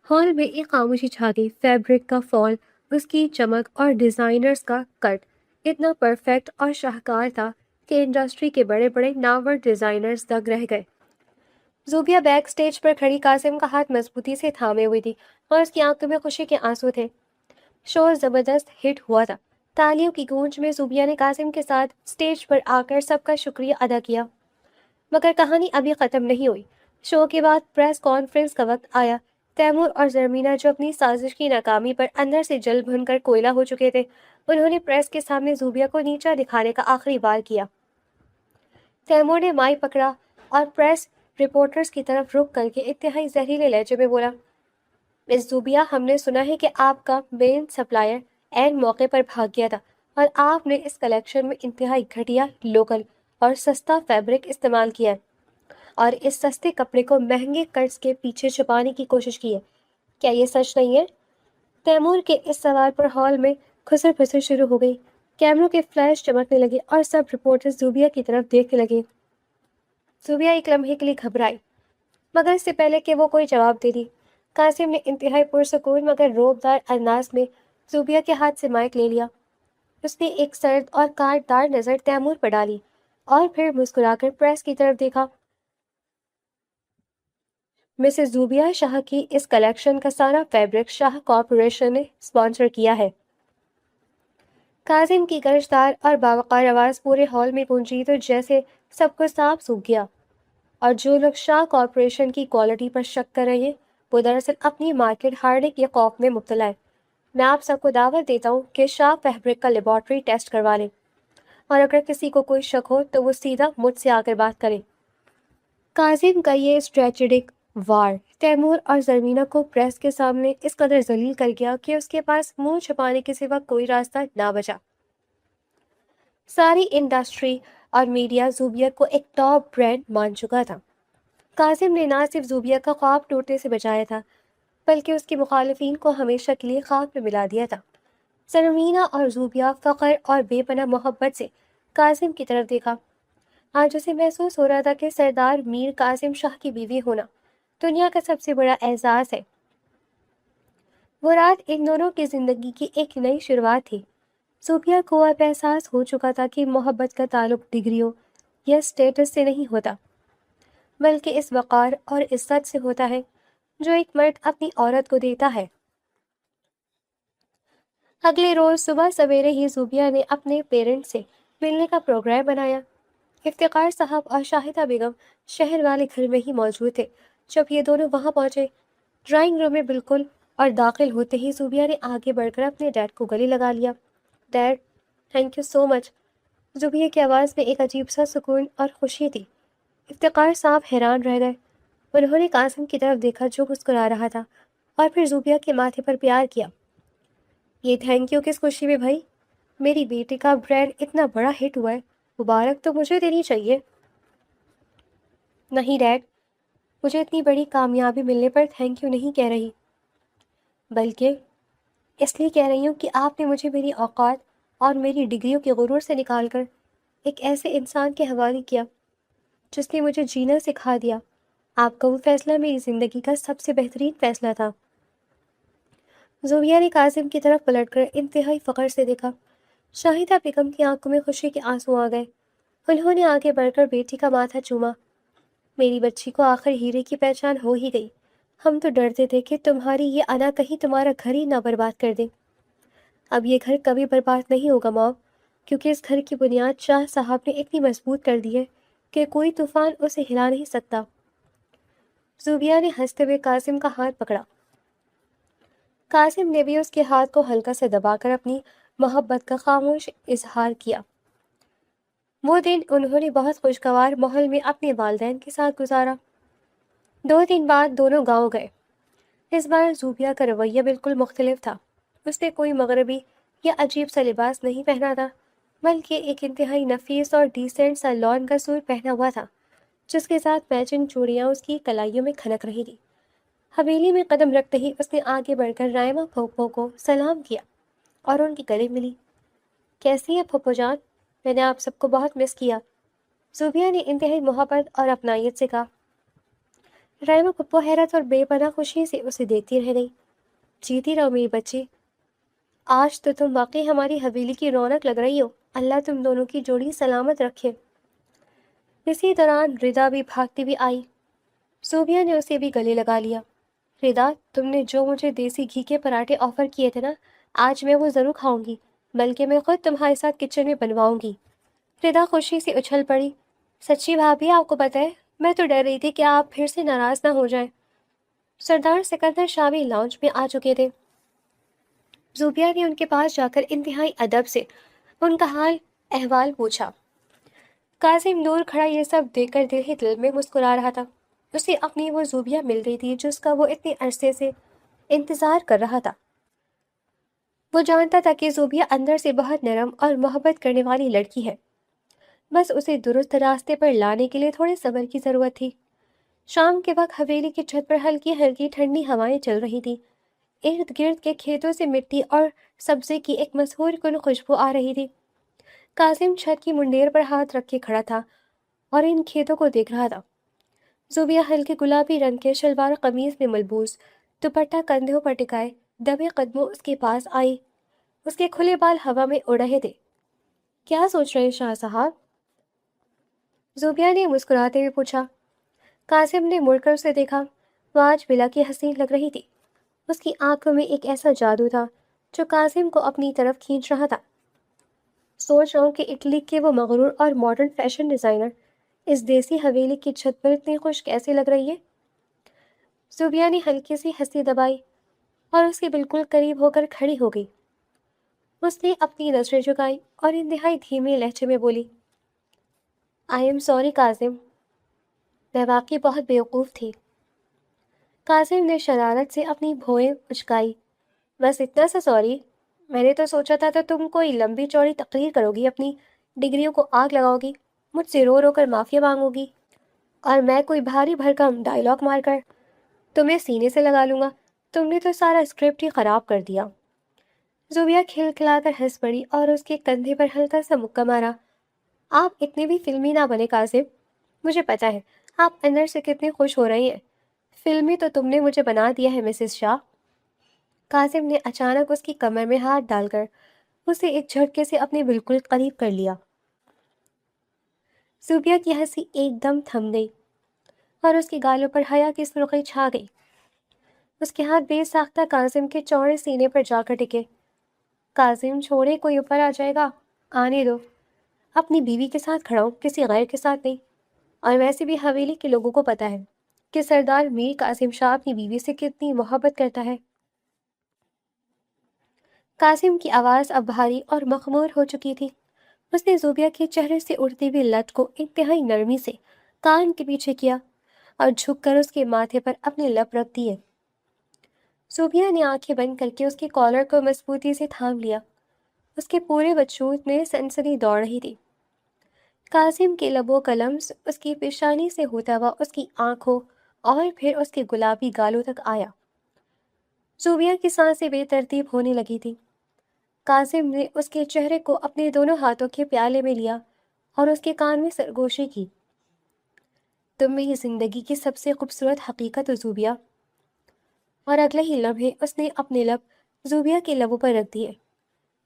ہال میں ایک خاموشی چھا گئی۔ فیبرک کا فال، اس کی چمک اور ڈیزائنرز کا کٹ اتنا پرفیکٹ اور شاہکار تھا کہ انڈسٹری کے بڑے بڑے نامور ڈیزائنرز دنگ رہ گئے۔ زوبیہ بیک سٹیج پر کھڑی کاظم کا ہاتھ مضبوطی سے تھامے ہوئی تھی اور اس کی آنکھوں میں خوشی کے آنسو تھے۔ شو زبردست ہٹ ہوا تھا۔ تالیوں کی گونج میں زوبیہ نے کاظم کے ساتھ سٹیج پر آ کر سب کا شکریہ ادا کیا۔ مگر کہانی ابھی ختم نہیں ہوئی۔ شو کے بعد پریس کانفرنس کا وقت آیا۔ تیمور اور زرمینہ جو اپنی سازش کی ناکامی پر اندر سے جل بھن کر کوئلہ ہو چکے تھے، انہوں نے پریس کے سامنے زوبیہ کو نیچا دکھانے کا آخری وار کیا۔ تیمور نے مائک پکڑا اور پریس رپورٹرز کی طرف رخ کر کے انتہائی زہریلے لہجے میں بولا، مس زوبیہ، ہم نے سنا ہے کہ آپ کا مین سپلائر عین موقع پر بھاگ گیا تھا اور آپ نے اس کلیکشن میں انتہائی گھٹیا، لوکل اور سستا فیبرک استعمال کیا ہے اور اس سستے کپڑے کو مہنگے کٹس کے پیچھے چھپانے کی کوشش کی ہے۔ کیا یہ سچ نہیں ہے؟ تیمور کے اس سوال پر ہال میں کھسر پھسر شروع ہو گئی۔ کیمروں کے فلیش چمکنے لگے اور سب رپورٹر زوبیہ کی طرف دیکھنے لگے۔ زوبیہ ایک لمحے کے لیے گھبرائی، مگر اس سے پہلے کہ وہ کوئی جواب دے دی، کاظم نے انتہائی پرسکون مگر روبدار انداز میں زوبیہ کے ہاتھ سے مائک لے لیا۔ اس نے ایک سرد اور کاٹدار نظر تیمور پر ڈالی اور پھر مسکرا کر پریس کی طرف دیکھا۔ مسز زوبیہ شاہ کی اس کلیکشن کا سارا فیبرک شاہ کارپوریشن نے اسپانسر کیا ہے۔ کاظم کی گرجدار اور باوقار آواز پورے ہال میں گونجی تو جیسے سب کو صاف سوکھ گیا، اور جو لوگ شاہ کارپوریشن کی کوالٹی پر شک کر رہے ہیں وہ دراصل اپنی مارکیٹ ہارنے کے خوف میں مبتلا ہے۔ میں آپ سب کو دعوت دیتا ہوں کہ شاہ فیبرک کا لیبارٹری ٹیسٹ کروا لیں، اور اگر کسی کو کوئی شک ہو تو وہ سیدھا مجھ سے آ کر بات کریں۔ کاظم کا یہ اسٹریٹجک وار تیمور اور زرمینہ کو پریس کے سامنے اس قدر ذلیل کر گیا کہ اس کے پاس منہ چھپانے کے سوا کوئی راستہ نہ بچا۔ ساری انڈسٹری اور میڈیا زوبیہ کو ایک ٹاپ برانڈ مان چکا تھا۔ کاظم نے نہ صرف زوبیہ کا خواب ٹوٹنے سے بچایا تھا بلکہ اس کے مخالفین کو ہمیشہ کے لیے خاک میں ملا دیا تھا۔ زرمینہ اور زوبیہ فخر اور بے پناہ محبت سے کاظم کی طرف دیکھا۔ آج اسے محسوس ہو رہا تھا کہ سردار میر کاظم شاہ کی بیوی ہونا دنیا کا سب سے بڑا اعزاز ہے۔ وہ رات ان دونوں کی زندگی کی ایک نئی شروعات تھی۔ زوبیہ کو اب احساس ہو چکا تھا کہ محبت کا تعلق ڈگریوں یا اسٹیٹس سے نہیں ہوتا، بلکہ اس وقار اور عزت سے ہوتا ہے جو ایک مرد اپنی عورت کو دیتا ہے۔ اگلے روز صبح سویرے ہی زوبیہ نے اپنے پیرنٹ سے ملنے کا پروگرام بنایا۔ افتخار صاحب اور شاہدہ بیگم شہر والے گھر میں ہی موجود تھے۔ جب یہ دونوں وہاں پہنچے، ڈرائنگ روم میں بالکل اور داخل ہوتے ہی زوبیہ نے آگے بڑھ کر اپنے ڈیڈ کو گلے لگا لیا۔ ڈیڈ، تھینک یو سو مچ۔ زوبیہ کی آواز میں ایک عجیب سا سکون اور خوشی تھی۔ افتخار صاحب حیران رہ گئے۔ انہوں نے کاظم کی طرف دیکھا جو مسکرا رہا تھا اور پھر زوبیہ کے ماتھے پر پیار کیا۔ یہ تھینک یو کس خوشی میں بھائی؟ میری بیٹی کا برانڈ اتنا بڑا ہٹ ہوا ہے، مبارک تو مجھے دینی چاہیے۔ نہیں ڈیڈ، مجھے اتنی بڑی کامیابی ملنے پر تھینک یو نہیں کہہ رہی، بلکہ اس لیے کہہ رہی ہوں کہ آپ نے مجھے میری اوقات اور میری ڈگریوں کے غرور سے نکال کر ایک ایسے انسان کے حوالے کیا جس نے مجھے جینا سکھا دیا۔ آپ کا وہ فیصلہ میری زندگی کا سب سے بہترین فیصلہ تھا۔ زوبیہ نے قاسم کی طرف پلٹ کر انتہائی فخر سے دیکھا۔ شاہدہ بیگم کی آنکھوں میں خوشی کے آنسو آ گئے۔ انہوں نے آگے بڑھ کر بیٹی کا ماتھا چوما۔ میری بچی کو آخر ہیرے کی پہچان ہو ہی گئی۔ ہم تو ڈرتے تھے کہ تمہاری یہ انا کہیں تمہارا گھر ہی نہ برباد کر دے۔ اب یہ گھر کبھی برباد نہیں ہوگا ماں، کیونکہ اس گھر کی بنیاد شاہ صاحب نے اتنی مضبوط کر دی ہے کہ کوئی طوفان اسے ہلا نہیں سکتا۔ زوبیہ نے ہنستے ہوئے قاسم کا ہاتھ پکڑا۔ قاسم نے بھی اس کے ہاتھ کو ہلکا سے دبا کر اپنی محبت کا خاموش اظہار کیا۔ وہ دن انہوں نے بہت خوشگوار ماحول میں اپنے والدین کے ساتھ گزارا۔ 2 دن بعد دونوں گاؤں گئے۔ اس بار زوبیہ کا رویہ بالکل مختلف تھا۔ اس نے کوئی مغربی یا عجیب سا لباس نہیں پہنا تھا، بلکہ ایک انتہائی نفیس اور ڈیسنٹ سا لان کا سوٹ پہنا ہوا تھا، جس کے ساتھ میچنگ چوڑیاں اس کی کلائیوں میں کھنک رہی تھی۔ حویلی میں قدم رکھتے ہی اس نے آگے بڑھ کر رائما پھوپھو کو سلام کیا اور ان کی گلے ملی۔ کیسی ہے پھوپھو جان؟ میں نے آپ سب کو بہت مس کیا، زوبیہ نے انتہائی محبت اور اپنائیت سے کہا۔ رائما پھوپھو حیرت اور بے پناہ خوشی سے اسے دیکھتی رہ گئی۔ جیتی رہو میری بچی، آج تو تم واقعی ہماری حویلی کی رونق لگ رہی ہو۔ اللہ تم دونوں کی جوڑی سلامت رکھے۔ اسی دوران ردا بھی بھاگتی بھی آئی۔ زوبیہ نے اسے بھی گلے لگا لیا۔ ردا، تم نے جو مجھے دیسی گھی کے پراٹھے آفر کیے تھے نا، آج میں وہ ضرور کھاؤں گی، بلکہ میں خود تمہارے ساتھ کچن میں بنواؤں گی۔ ردا خوشی سے اچھل پڑی۔ سچی بھابھی، آپ کو پتہ ہے میں تو ڈر رہی تھی کہ آپ پھر سے ناراض نہ ہو جائیں۔ سردار سکندر شاہ بھی لاؤنج میں آ چکے تھے۔ زوبیہ نے ان کے پاس جا کر انتہائی ادب سے ان کا حال احوال پوچھا۔ قاسم دور کھڑا یہ سب دیکھ کر دل ہی دل میں مسکرا رہا تھا۔ اسے اپنی وہ زوبیہ مل گئی تھی جس کا وہ اتنے عرصے سے انتظار کر رہا تھا۔ وہ جانتا تھا کہ زوبیہ اندر سے بہت نرم اور محبت کرنے والی لڑکی ہے، بس اسے درست راستے پر لانے کے لیے تھوڑے صبر کی ضرورت تھی۔ شام کے وقت حویلی کی چھت پر ہلکی ہلکی ٹھنڈی ہوائیں چل رہی تھی۔ ارد گرد کے کھیتوں سے مٹی اور سبزے کی ایک مسحور کن خوشبو آ رہی تھی۔ قاسم چھت کی منڈیر پر ہاتھ رکھ کے کھڑا تھا اور ان کھیتوں کو دیکھ رہا تھا۔ زوبیہ ہلکے گلابی رنگ کے شلوار قمیض میں ملبوس، دوپٹہ کندھوں پر ٹکائے دبے قدموں اس کے پاس آئی۔ اس کے کھلے بال ہوا میں اڑ رہے تھے۔ کیا سوچ رہے ہیں شاہ صاحب؟ زوبیہ نے مسکراتے ہوئے پوچھا۔ قاسم نے مڑ کر اسے دیکھا۔ وہ آج بلا کی حسین لگ رہی تھی۔ اس کی آنکھوں میں ایک ایسا جادو تھا جو قاسم کو اپنی طرف کھینچ رہا تھا۔ سوچ رہا ہوں کہ اٹلی کے وہ مغرور اور ماڈرن فیشن ڈیزائنر اس دیسی حویلی کی چھت پر اتنی خوش کیسے لگ رہی ہے؟ زوبیہ نے ہلکی سی ہنسی دبائی اور اس کے بالکل قریب ہو کر کھڑی ہو گئی۔ اس نے اپنی نظریں جھکائی اور انتہائی دھیمے لہجے میں بولی، آئی ایم سوری قاسم، میں واقعی بہت بیوقوف تھی۔ قاسم نے شرارت سے اپنی بھویں اچکائی۔ بس اتنا سا سوری؟ میں نے تو سوچا تھا تو تم کوئی لمبی چوڑی تقریر کرو گی، اپنی ڈگریوں کو آگ لگاؤ گی، مجھ سے رو رو کر معافی مانگو گی، اور میں کوئی بھاری بھرکم ڈائلاگ مار کر تمہیں سینے سے لگا لوں گا۔ تم نے تو سارا اسکرپٹ ہی خراب کر دیا۔ زوبیہ کھل کھلا کر ہنس پڑی اور اس کے کندھے پر ہلکا سا مکہ مارا۔ آپ اتنے بھی فلمی نہ بنے قاسم، مجھے پتا ہے آپ اندر سے کتنے خوش ہو رہے ہیں۔ فلمی تو تم نے مجھے بنا دیا ہے مسز شاہ۔ قاسم نے اچانک اس کی کمر میں ہاتھ ڈال کر اسے ایک جھٹکے سے اپنے بالکل قریب کر لیا۔ زوبیہ کی ہنسی ایک دم تھم گئی اور اس کے گالوں پر حیا کی سرخی چھا گئی۔ اس کے ہاتھ بے ساختہ قاسم کے چوڑے سینے پر جا کر ٹکے۔ قاسم چھوڑے، کوئی اوپر آ جائے گا، آنے دو۔ اپنی بیوی کے ساتھ کھڑا ہوں، کسی غیر کے ساتھ نہیں۔ اور ویسے بھی حویلی کے لوگوں کو پتہ ہے کہ سردار میر قاسم شاہ اپنی بیوی سے کتنی محبت کرتا ہے۔ قاسم کی آواز اب بھاری اور مخمور ہو چکی تھی۔ اس نے زوبیہ کے چہرے سے اڑتی ہوئی لٹ کو انتہائی نرمی سے کان کے پیچھے کیا اور جھک کر اس کے ماتھے پر اپنے لب رکھ دیے۔ زوبیا نے آنکھیں بند کر کے اس کے کالر کو مضبوطی سے تھام لیا۔ اس کے پورے وجود میں سنسنی دوڑ رہی تھی۔ قاسم کے لبوں کا لمس اس کی پیشانی سے ہوتا ہوا اس کی آنکھوں اور پھر اس کے گلابی گالوں تک آیا۔ زوبیا کی سانسیں بے ترتیب ہونے لگی تھی۔ قاسم نے اس کے چہرے کو اپنے دونوں ہاتھوں کے پیالے میں لیا اور اس کے کان میں سرگوشی کی۔ تم میں ہی زندگی کی سب سے خوبصورت حقیقت ہو زوبیا۔ اور اگلے ہی لمحے اس نے اپنے لب زوبیا کے لبوں پر رکھ دیے۔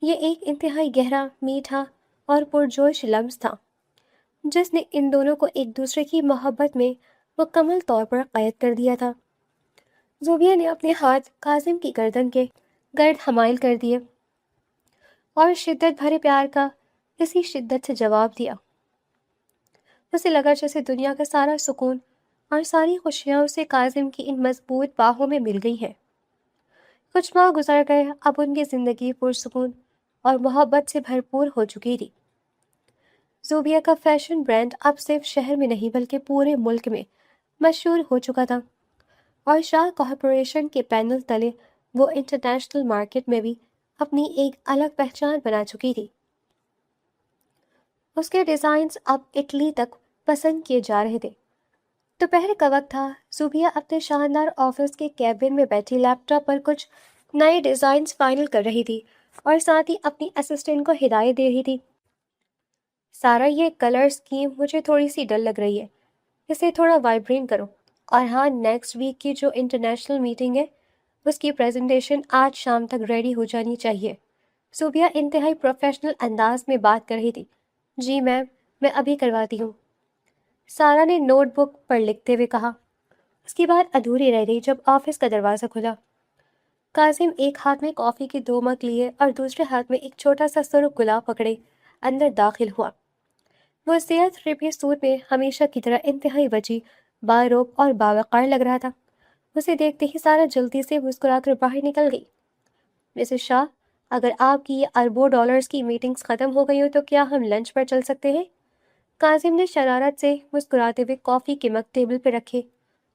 یہ ایک انتہائی گہرا، میٹھا اور پرجوش لمس تھا جس نے ان دونوں کو ایک دوسرے کی محبت میں مکمل طور پر قید کر دیا تھا۔ زوبیا نے اپنے ہاتھ قاسم کی گردن کے گرد حمائل کر دیے اور شدت بھرے پیار کا اسی شدت سے جواب دیا۔ اسے لگا جیسے دنیا کا سارا سکون اور ساری خوشیاں اسے قاسم کی ان مضبوط باہوں میں مل گئی ہیں۔ کچھ ماہ گزر گئے، اب ان کی زندگی پرسکون اور محبت سے بھرپور ہو چکی تھی۔ زوبیا کا فیشن برانڈ اب صرف شہر میں نہیں بلکہ پورے ملک میں مشہور ہو چکا تھا، اور شاہ کارپوریشن کے پینل تلے وہ انٹرنیشنل مارکیٹ میں بھی اپنی ایک الگ پہچان بنا چکی تھی۔ اس کے ڈیزائنز اب اٹلی تک پسند کیے جا رہے تھے۔ دوپہر کا وقت تھا۔ زوبیا اپنے شاندار آفس کے کیبن میں بیٹھی لیپ ٹاپ پر کچھ نئے ڈیزائنز فائنل کر رہی تھی اور ساتھ ہی اپنی اسسٹنٹ کو ہدایت دے رہی تھی۔ سارا، یہ کلر اسکیم مجھے تھوڑی سی ڈل لگ رہی ہے، اسے تھوڑا وائبرینٹ کرو۔ اور ہاں، نیکسٹ ویک کی جو انٹرنیشنل میٹنگ ہے اس کی پریزنٹیشن آج شام تک ریڈی ہو جانی چاہیے۔ زوبیا انتہائی پروفیشنل انداز میں بات کر رہی تھی۔ جی میم، میں ابھی کرواتی ہوں، سارا نے نوٹ بک پر لکھتے ہوئے کہا۔ اس کی بات ادھوری رہ گئی جب آفس کا دروازہ کھلا۔ قاسم ایک ہاتھ میں کافی کے 2 مگ لیے اور دوسرے ہاتھ میں ایک چھوٹا سا سرخ گلاب پکڑے اندر داخل ہوا۔ وہ سیاہ 3 پیس سوٹ میں ہمیشہ کی طرح انتہائی وجی، باروب اور باوقار لگ رہا تھا۔ اسے دیکھتے ہی سارا جلدی سے مسکرا کر باہر نکل گئی۔ مسز شاہ، اگر آپ کی یہ اربوں ڈالرز کی میٹنگز ختم ہو گئی ہو تو کیا ہم لنچ پر چل سکتے ہیں؟ قاسم نے شرارت سے مسکراتے ہوئے کافی کے مگ ٹیبل پہ رکھے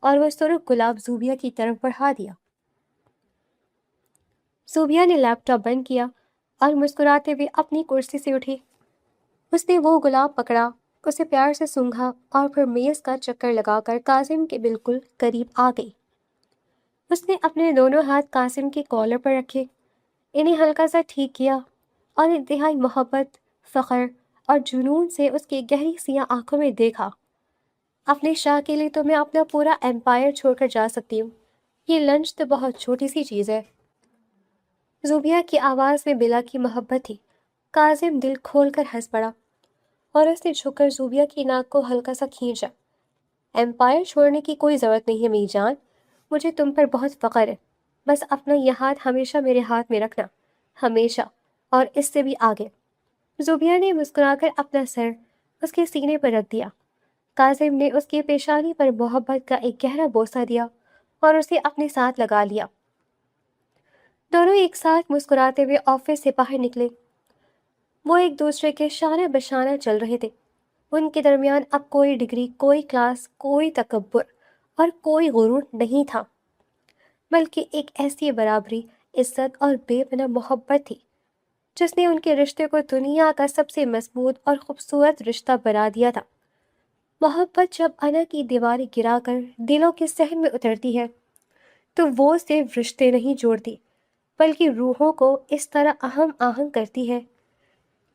اور وہ سرخ گلاب زوبیا کی طرف بڑھا دیا۔ زوبیا نے لیپ ٹاپ بند کیا اور مسکراتے ہوئے اپنی کرسی سے اٹھی۔ اس نے وہ گلاب پکڑا، اسے پیار سے سونگھا اور پھر میز کا چکر لگا کر قاسم کے بالکل قریب آ گئی۔ اس نے اپنے دونوں ہاتھ قاسم کے کالر پر رکھے، انہیں ہلکا سا ٹھیک کیا اور انتہائی محبت، فخر اور جنون سے اس کی گہری سیاہ آنکھوں میں دیکھا۔ اپنے شاہ کے لیے تو میں اپنا پورا ایمپائر چھوڑ کر جا سکتی ہوں، یہ لنچ تو بہت چھوٹی سی چیز ہے۔ زوبیا کی آواز میں بلا کی محبت تھی۔ قاسم دل کھول کر ہنس پڑا اور اس نے جھک کر زوبیا کی ناک کو ہلکا سا کھینچا۔ ایمپائر چھوڑنے کی کوئی ضرورت نہیں ہے میری جان، مجھے تم پر بہت فخر ہے، بس اپنا یہ ہاتھ ہمیشہ میرے ہاتھ میں رکھنا، ہمیشہ، اور اس سے بھی آگے۔ زوبیا نے مسکرا کر اپنا سر اس کے سینے پر رکھ دیا۔ قاسم نے اس کی پیشانی پر محبت کا ایک گہرا بوسہ دیا اور اسے اپنے ساتھ لگا لیا۔ دونوں ایک ساتھ مسکراتے ہوئے آفس سے باہر نکلے۔ وہ ایک دوسرے کے شانہ بشانہ چل رہے تھے۔ ان کے درمیان اب کوئی ڈگری، کوئی کلاس، کوئی تکبر اور کوئی غرور نہیں تھا، بلکہ ایک ایسی برابری، عزت اور بے پناہ محبت تھی جس نے ان کے رشتے کو دنیا کا سب سے مضبوط اور خوبصورت رشتہ بنا دیا تھا۔ محبت جب انا کی دیواریں گرا کر دلوں کے صحن میں اترتی ہے تو وہ صرف رشتے نہیں جوڑتی بلکہ روحوں کو اس طرح اہم آہنگ کرتی ہے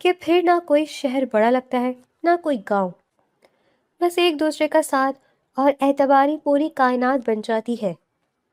کہ پھر نہ کوئی شہر بڑا لگتا ہے نہ کوئی گاؤں، بس ایک دوسرے کا ساتھ اور اعتباری پوری کائنات بن جاتی ہے۔